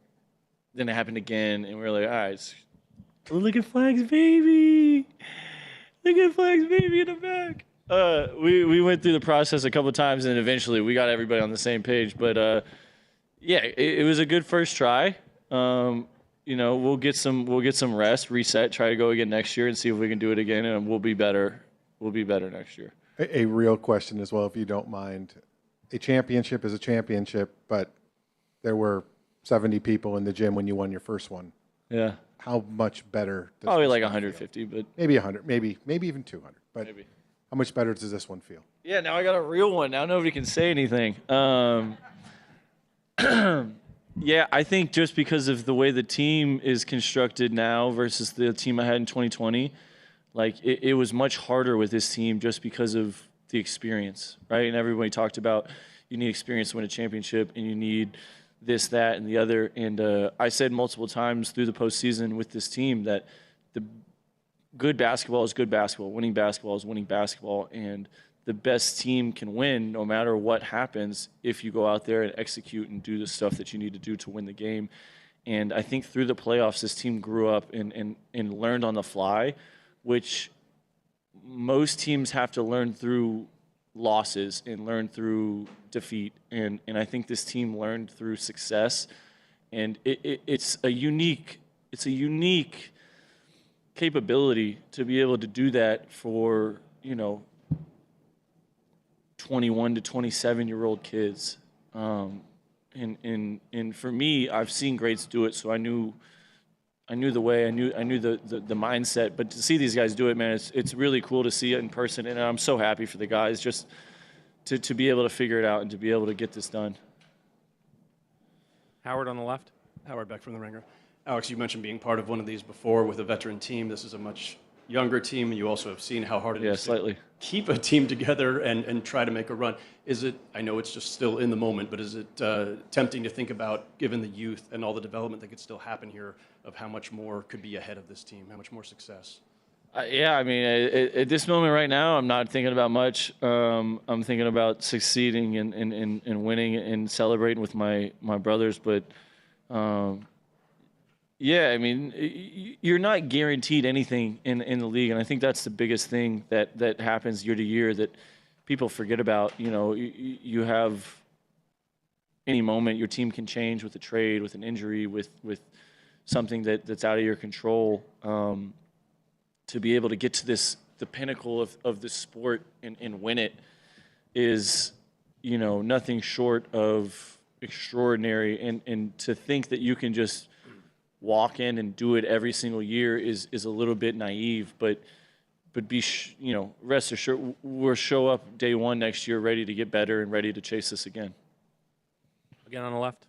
then it happened again, and we were like, all right, look at Flag's baby. Look at Flag's baby in the back. We went through the process a couple of times, and eventually we got everybody on the same page. But yeah, it was a good first try. We'll get some rest, reset, try to go again next year, and see if we can do it again, and we'll be better. We'll be better next year. A real question as well, if you don't mind. A championship is a championship, but there were 70 people in the gym when you won your first one. Yeah. How much better? Does Probably this like one 150, feel? but maybe 100, maybe even 200. But maybe. How much better does this one feel? Yeah, now I got a real one. Now nobody can say anything. Yeah, I think just because of the way the team is constructed now versus the team I had in 2020, like it was much harder with this team just because of the experience, right? And everybody talked about you need experience to win a championship, and you need this, that, and the other. And I said multiple times through the postseason with this team that the good basketball is good basketball, winning basketball is winning basketball, and the best team can win no matter what happens if you go out there and execute and do the stuff that you need to do to win the game. And I think through the playoffs, this team grew up and learned on the fly, which most teams have to learn through losses and learn through defeat. And I think this team learned through success. And it's a unique capability to be able to do that for, 21 to 27-year-old kids. And for me, I've seen greats do it, so I knew the way, I knew the mindset. But to see these guys do it, man, it's really cool to see it in person, and I'm so happy for the guys just to be able to figure it out and to be able to get this done. Howard on the left. Howard Beck from The Ringer. Alex, you mentioned being part of one of these before with a veteran team. This is a much younger team, and you also have seen how hard it is to keep a team together and try to make a run. Is it, I know it's just still in the moment, but is it tempting to think about, given the youth and all the development that could still happen here, of how much more could be ahead of this team, how much more success? Yeah, I mean, at this moment right now, I'm not thinking about much. I'm thinking about succeeding and winning and celebrating with my brothers. But, yeah, I mean, you're not guaranteed anything in the league, and I think that's the biggest thing that happens year to year that people forget about. You have any moment your team can change with a trade, with an injury, with something that's out of your control. To be able to get to the pinnacle of the sport and win it is, nothing short of extraordinary. And to think that you can just walk in and do it every single year is a little bit naive. But be rest assured, we'll show up day one next year ready to get better and ready to chase this again. Again on the left.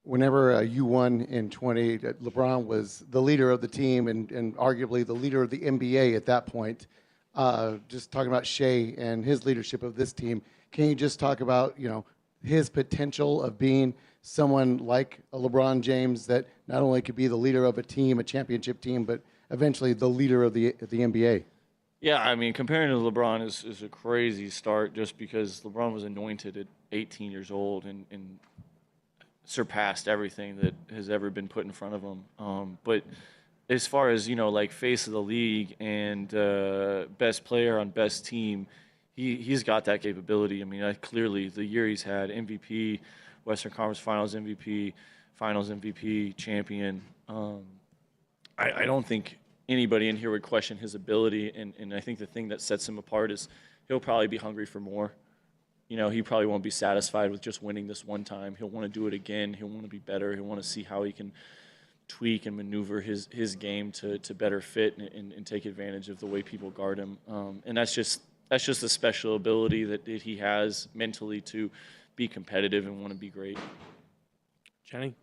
Whenever you won in 20, LeBron was the leader of the team and arguably the leader of the NBA at that point. Just talking about Shai and his leadership of this team, can you just talk about his potential of being someone like a LeBron James that not only could be the leader of a team, a championship team, but eventually the leader of the NBA? Yeah, I mean, comparing to LeBron is a crazy start just because LeBron was anointed at 18 years old and surpassed everything that has ever been put in front of him. But as far as, like face of the league and best player on best team, he's got that capability. I mean, clearly the year he's had, MVP, Western Conference Finals MVP, champion. I don't think anybody in here would question his ability, and I think the thing that sets him apart is he'll probably be hungry for more. He probably won't be satisfied with just winning this one time. He'll want to do it again. He'll want to be better. He'll want to see how he can tweak and maneuver his game to better fit and take advantage of the way people guard him. And that's just a special ability that he has mentally to be competitive and want to be great. Jenny?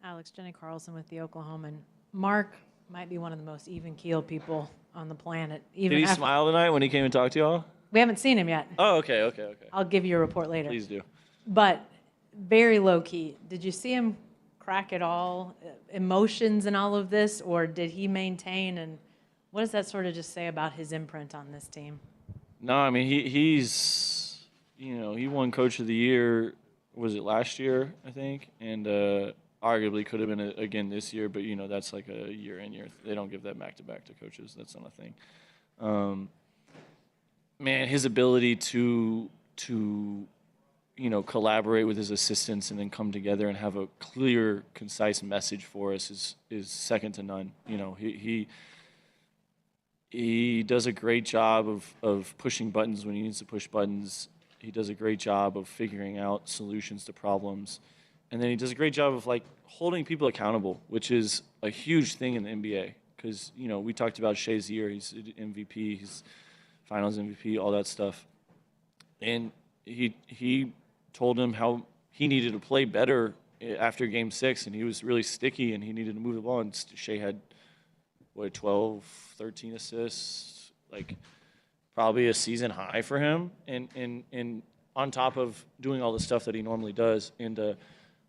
Alex, Jenny Carlson with the Oklahoman. Mark might be one of the most even-keeled people on the planet. Did he smile tonight when he came and talked to y'all? We haven't seen him yet. Oh, okay. I'll give you a report later. Please do. But very low-key. Did you see him crack at all? Emotions and all of this? Or did he maintain? And what does that sort of just say about his imprint on this team? No, I mean, he's, he won Coach of the Year, was it last year, I think? And arguably could have been again this year, but, that's like a year in, year. They don't give that back-to-back to coaches. That's not a thing. Man, his ability to collaborate with his assistants and then come together and have a clear, concise message for us is second to none. He does a great job of pushing buttons when he needs to push buttons. He does a great job of figuring out solutions to problems. And then he does a great job of holding people accountable, which is a huge thing in the NBA. Because, we talked about Shai's year. He's MVP. He's Finals MVP, all that stuff. And he told him how he needed to play better after Game 6, and he was really sticky, and he needed to move the ball. And Shai had, 12, 13 assists, probably a season high for him, and on top of doing all the stuff that he normally does. And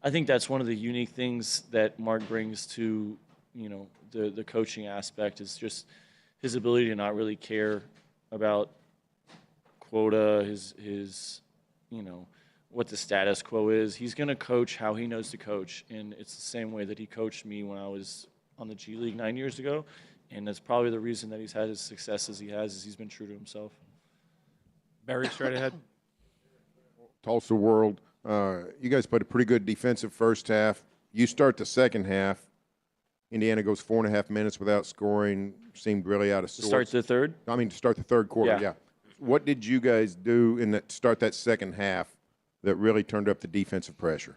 I think that's one of the unique things that Mark brings to, the coaching aspect is just his ability to not really care about quota, his what the status quo is. He's going to coach how he knows to coach, and it's the same way that he coached me when I was on the G League 9 years ago, and that's probably the reason that he's had as success as he has, is he's been true to himself. Barry, straight ahead. Tulsa World, you guys played a pretty good defensive first half. You start the second half. Indiana goes 4.5 minutes without scoring. Seemed really out of sorts. To start the third? I mean, to start the third quarter, yeah. What did you guys do in that start that second half that really turned up the defensive pressure?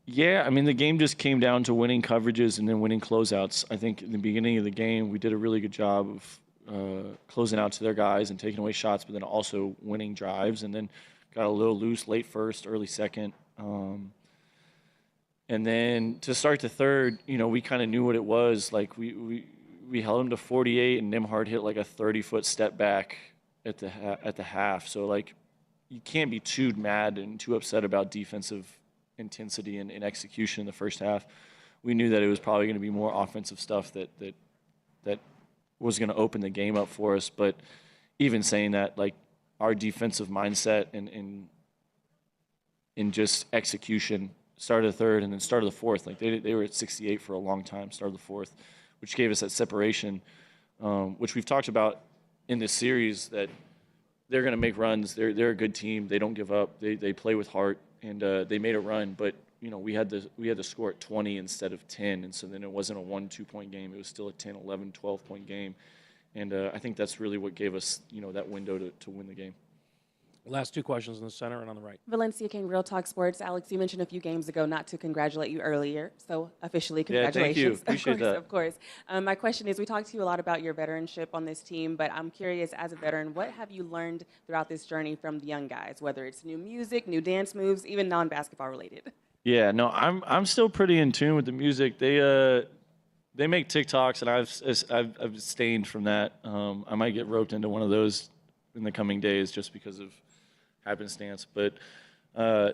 Yeah, I mean, the game just came down to winning coverages and then winning closeouts. I think in the beginning of the game, we did a really good job of closing out to their guys and taking away shots, but then also winning drives, and then got a little loose late first, early second. And then to start the third, you know, we kind of knew what it was. Like, we held them to 48, and Nembhard hit like a 30-foot step back at the half. So, like, you can't be too mad and too upset about defensive intensity and execution in the first half. We knew that it was probably going to be more offensive stuff that was going to open the game up for us. But even saying that, like, our defensive mindset and just execution, start of the third and then start of the fourth. Like, they were at 68 for a long time, start of the fourth, which gave us that separation, which we've talked about in this series, that they're going to make runs. They're a good team. They don't give up. They play with heart, and they made a run. But, you know, we had to score at 20 instead of 10, and so then it wasn't a 1-2 point game. It was still a 10, 11, 12 point game. And I think that's really what gave us, you know, that window to win the game. Last two questions in the center and on the right. Valencia King, Real Talk Sports. Alex, you mentioned a few games ago not to congratulate you earlier, so officially congratulations. Yeah, thank you. Appreciate that. Of course. My question is, we talked to you a lot about your veteranship on this team, but I'm curious, as a veteran, what have you learned throughout this journey from the young guys, whether it's new music, new dance moves, even non-basketball related? Yeah, no, I'm still pretty in tune with the music. They make TikToks, and I've abstained from that. I might get roped into one of those in the coming days just because of happenstance. But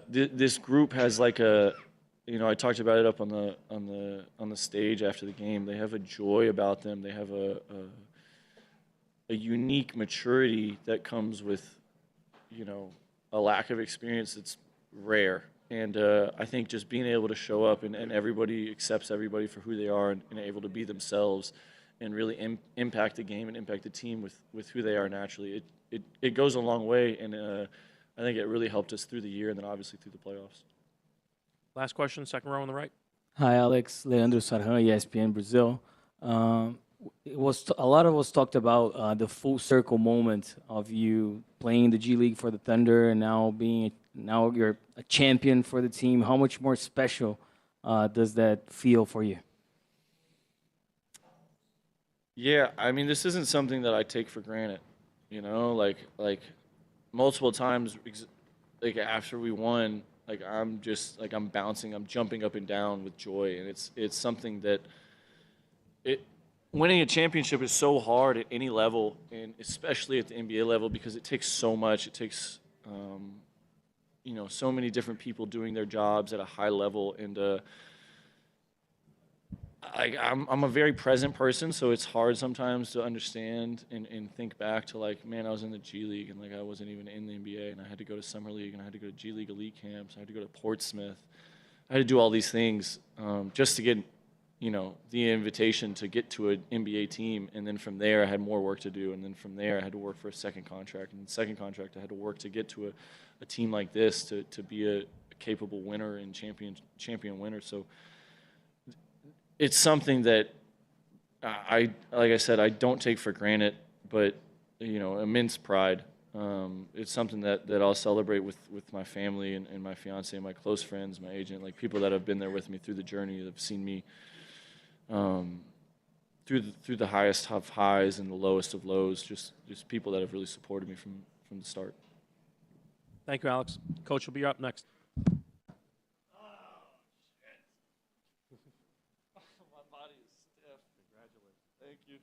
this group has like a, you know, I talked about it up on the stage after the game. They have a joy about them. They have a unique maturity that comes with, you know, a lack of experience that's rare. And I think just being able to show up and everybody accepts everybody for who they are and able to be themselves and really impact the game and impact the team with who they are naturally, it goes a long way. And I think it really helped us through the year and then obviously through the playoffs. Last question, second row on the right. Hi, Alex. Leandro Sarhan, ESPN Brazil. It was a lot of us talked about the full circle moment of you playing the G League for the Thunder and now you're a champion for the team. How much more special does that feel for you? Yeah, I mean, this isn't something that I take for granted. You know, like multiple times, like after we won, like I'm bouncing, I'm jumping up and down with joy, and it's something that winning a championship is so hard at any level, and especially at the NBA level, because it takes so much. It takes you know, so many different people doing their jobs at a high level, and I'm a very present person, so it's hard sometimes to understand and think back to, like, man, I was in the G League and like I wasn't even in the NBA, and I had to go to Summer League, and I had to go to G League elite camps, I had to go to Portsmouth, I had to do all these things just to get, you know, the invitation to get to an NBA team, and then from there I had more work to do, and then from there I had to work for a second contract, and the second contract I had to work to get to a team like this to be a capable winner and champion winner. So it's something that like I said, I don't take for granted, but, you know, immense pride. It's something that I'll celebrate with my family and my fiance and my close friends, my agent, like people that have been there with me through the journey, that have seen me through the highest of highs and the lowest of lows, just people that have really supported me from the start. Thank you, Alex. Coach will be up next. Thank you.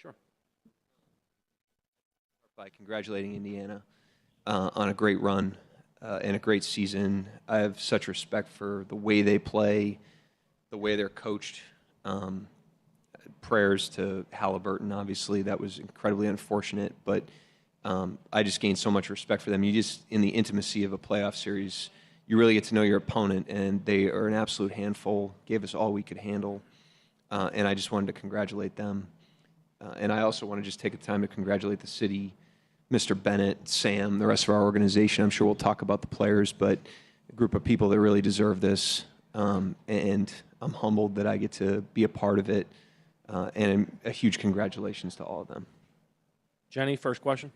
Sure. By congratulating Indiana on a great run and a great season. I have such respect for the way they play, the way they're coached. Prayers to Halliburton, obviously. That was incredibly unfortunate, but I just gained so much respect for them. You just, in the intimacy of a playoff series, you really get to know your opponent, and they are an absolute handful, gave us all we could handle, and I just wanted to congratulate them. And I also want to just take the time to congratulate the city, Mr. Bennett, Sam, the rest of our organization. I'm sure we'll talk about the players, but a group of people that really deserve this, and I'm humbled that I get to be a part of it, and a huge congratulations to all of them. Jenny, first question.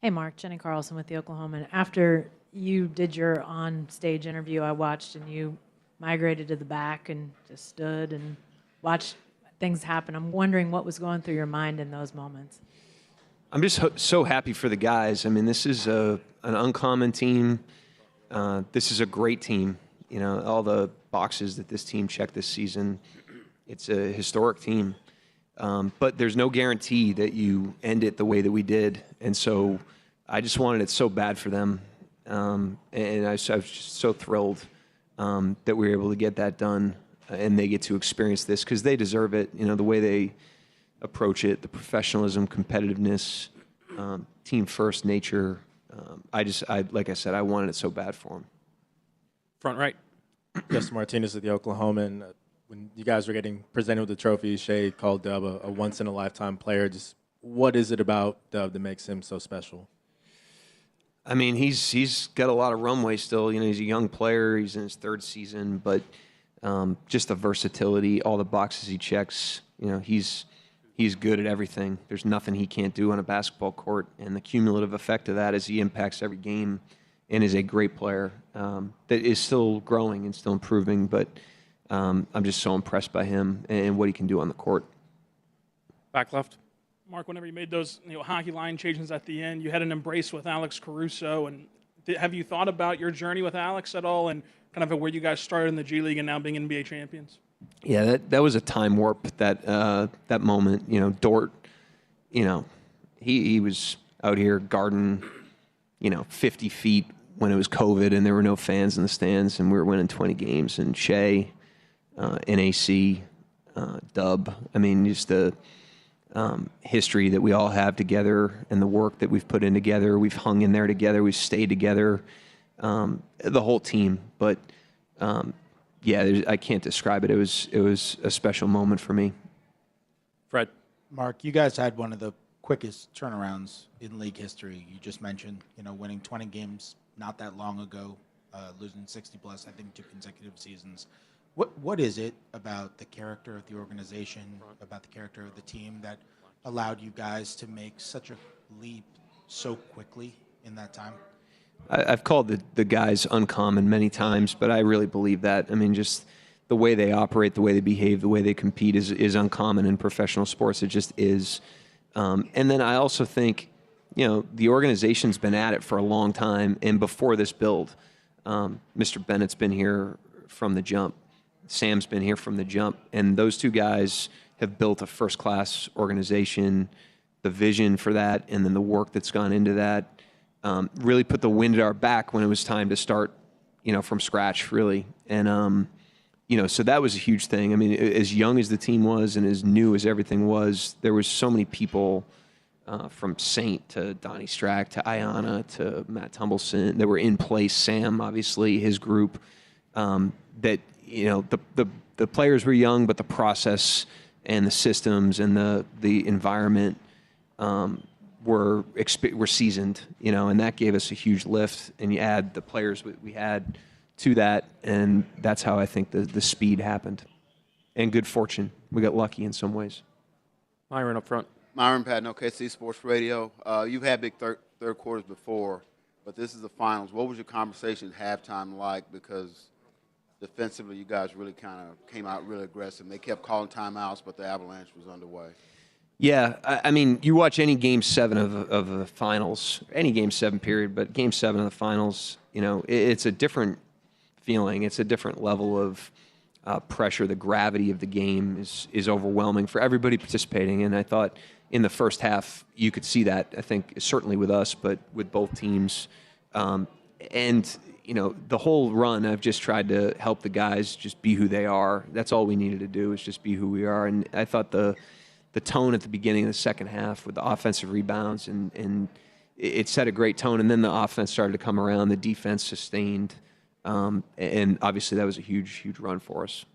Hey, Mark. Jenny Carlson with the Oklahoman. After you did your on-stage interview, I watched, and you migrated to the back and just stood and watched things happen. I'm wondering what was going through your mind in those moments. I'm just so happy for the guys. I mean, this is an uncommon team. This is a great team. You know, all the boxes that this team checked this season, it's a historic team. But there's no guarantee that you end it the way that we did. And so I just wanted it so bad for them. And I was just so thrilled that we were able to get that done, and they get to experience this because they deserve it. You know, the way they approach it, the professionalism, competitiveness, team first nature. Like I said, I wanted it so bad for them. Front right. Justin Martinez with the Oklahoman. When you guys were getting presented with the trophy, Shai called Dub a once-in-a-lifetime player. Just what is it about Dub that makes him so special? I mean, he's got a lot of runway still. You know, he's a young player. He's in his third season, but just the versatility, all the boxes he checks. You know, he's good at everything. There's nothing he can't do on a basketball court, and the cumulative effect of that is he impacts every game and is a great player that is still growing and still improving. But I'm just so impressed by him and what he can do on the court. Back left. Mark, whenever you made those hockey line changes at the end, you had an embrace with Alex Caruso. And have you thought about your journey with Alex at all, and kind of where you guys started in the G League and now being NBA champions? Yeah, that was a time warp. That moment, you know, Dort, you know, he was out here guarding, 50 feet when it was COVID and there were no fans in the stands, and we were winning 20 games. And Shai, NAC, Dub. I mean, just the history that we all have together and the work that we've put in together. We've hung in there together. We've stayed together, the whole team. But yeah, I can't describe it. It was a special moment for me. Fred. Mark, you guys had one of the quickest turnarounds in league history. You just mentioned, winning 20 games not that long ago, losing 60-plus, I think, 2 consecutive seasons. What is it about the character of the organization, about the character of the team that allowed you guys to make such a leap so quickly in that time? I've called the guys uncommon many times, but I really believe that. I mean, just the way they operate, the way they behave, the way they compete is uncommon in professional sports. It just is. And then I also think, the organization's been at it for a long time. And before this build, Mr. Bennett's been here from the jump. Sam's been here from the jump. And those two guys have built a first-class organization, the vision for that, and then the work that's gone into that. Really put the wind at our back when it was time to start, from scratch, really. And, so that was a huge thing. I mean, as young as the team was and as new as everything was, there was so many people from Saint to Donnie Strack to Ayanna to Matt Tumbleson that were in place. Sam, obviously, his group, that, the players were young, but the process and the systems and the environment were seasoned, and that gave us a huge lift. And you add the players we had to that, and that's how I think the speed happened. And good fortune. We got lucky in some ways. Myron up front. Myron Patton, OKC Sports Radio. You've had big third quarters before, but this is the finals. What was your conversation at halftime like? Because defensively, you guys really kind of came out really aggressive. They kept calling timeouts, but the avalanche was underway. Yeah, I mean, you watch any Game 7 of the finals, any Game 7 period, but Game 7 of the finals, it's a different feeling. It's a different level of pressure, the gravity of the game is overwhelming for everybody participating. And I thought in the first half you could see that. I think certainly with us, but with both teams. And the whole run, I've just tried to help the guys just be who they are. That's all we needed to do is just be who we are. And I thought the tone at the beginning of the second half with the offensive rebounds and it set a great tone. And then the offense started to come around. The defense sustained. And obviously that was a huge, huge run for us.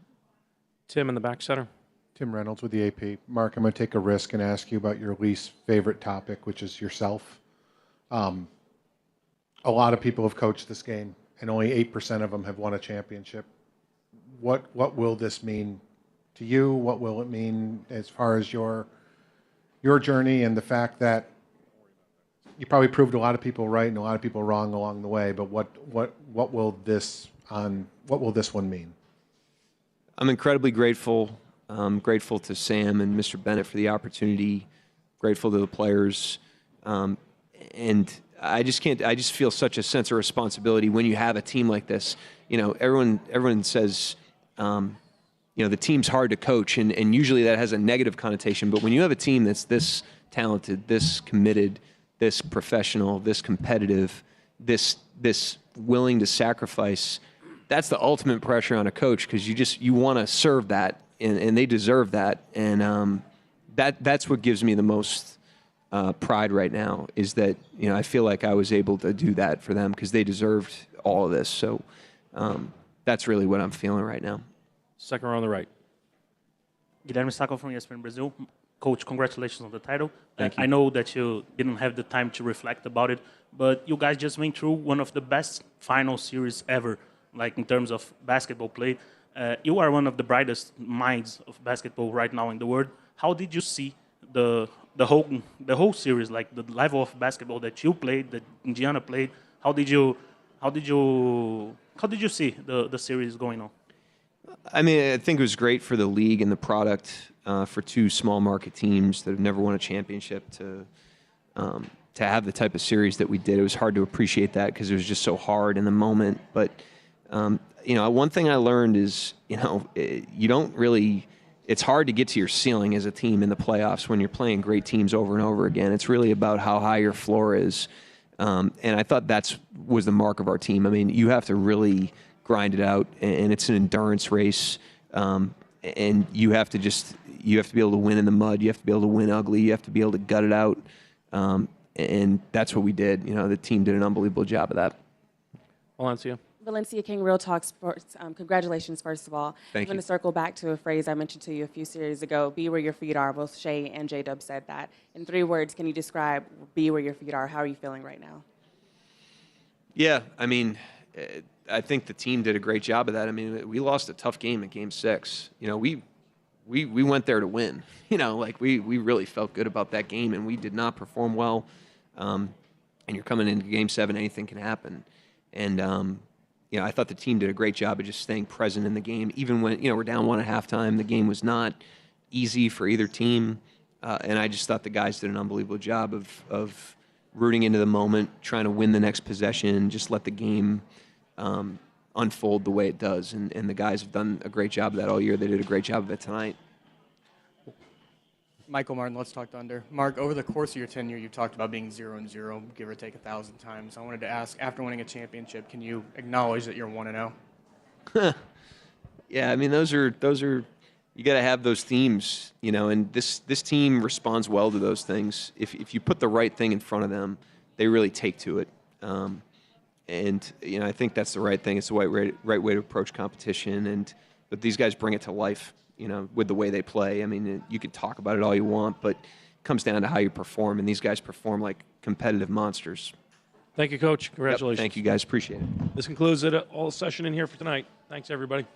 Tim in the back center. Tim Reynolds with the AP. Mark, I'm going to take a risk and ask you about your least favorite topic, which is yourself. A lot of people have coached this game, and only 8% of them have won a championship. What will this mean to you? What will it mean as far as your journey and the fact that you probably proved a lot of people right and a lot of people wrong along the way? But what will this one mean? I'm incredibly grateful. I'm grateful to Sam and Mr. Bennett for the opportunity. Grateful to the players, and I just feel such a sense of responsibility when you have a team like this. Everyone says, the team's hard to coach, and usually that has a negative connotation. But when you have a team that's this talented, this committed, this professional, this competitive, this willing to sacrifice, that's the ultimate pressure on a coach because you want to serve that, and they deserve that. And that's what gives me the most pride right now is that I feel like I was able to do that for them because they deserved all of this. So that's really what I'm feeling right now. Second row on the right. Guilherme Sacco from ESPN Brazil. Coach, congratulations on the title. Thank you. I know that you didn't have the time to reflect about it, but you guys just went through one of the best final series ever, like in terms of basketball play. You are one of the brightest minds of basketball right now in the world. How did you see the whole series, like the level of basketball that you played, that Indiana played? How did you see the series going on? I mean, I think it was great for the league and the product for two small market teams that have never won a championship to have the type of series that we did. It was hard to appreciate that because it was just so hard in the moment. But one thing I learned is you don't really. It's hard to get to your ceiling as a team in the playoffs when you're playing great teams over and over again. It's really about how high your floor is. And I thought was the mark of our team. I mean, you have to really grind it out, and it's an endurance race. And you have to be able to win in the mud. You have to be able to win ugly. You have to be able to gut it out. And that's what we did. The team did an unbelievable job of that. Valencia King, Real Talk Sports. Congratulations, first of all. Thank you. I'm going to circle back to a phrase I mentioned to you a few series ago. Be where your feet are. Both Shai and J-Dub said that. In 3 words, can you describe be where your feet are? How are you feeling right now? Yeah, I mean, I think the team did a great job of that. I mean, we lost a tough game in Game 6. We went there to win. We really felt good about that game, and we did not perform well. And you're coming into Game 7, anything can happen. And I thought the team did a great job of just staying present in the game. Even when, we're down 1 at halftime, the game was not easy for either team. And I just thought the guys did an unbelievable job of rooting into the moment, trying to win the next possession, just let the game unfold the way it does. And the guys have done a great job of that all year. They did a great job of it tonight. Michael Martin, let's talk Thunder. Mark, over the course of your tenure, you've talked about being 0-0, give or take 1,000 times. I wanted to ask, after winning a championship, can you acknowledge that you're 1-0? Yeah, I mean, those are you got to have those themes, and this team responds well to those things. If you put the right thing in front of them, they really take to it. And I think that's the right thing. It's the right way to approach competition, but these guys bring it to life. With the way they play. I mean, you could talk about it all you want, but it comes down to how you perform, and these guys perform like competitive monsters. Thank you, Coach. Congratulations. Yep, thank you, guys. Appreciate it. This concludes it. All session in here for tonight. Thanks, everybody.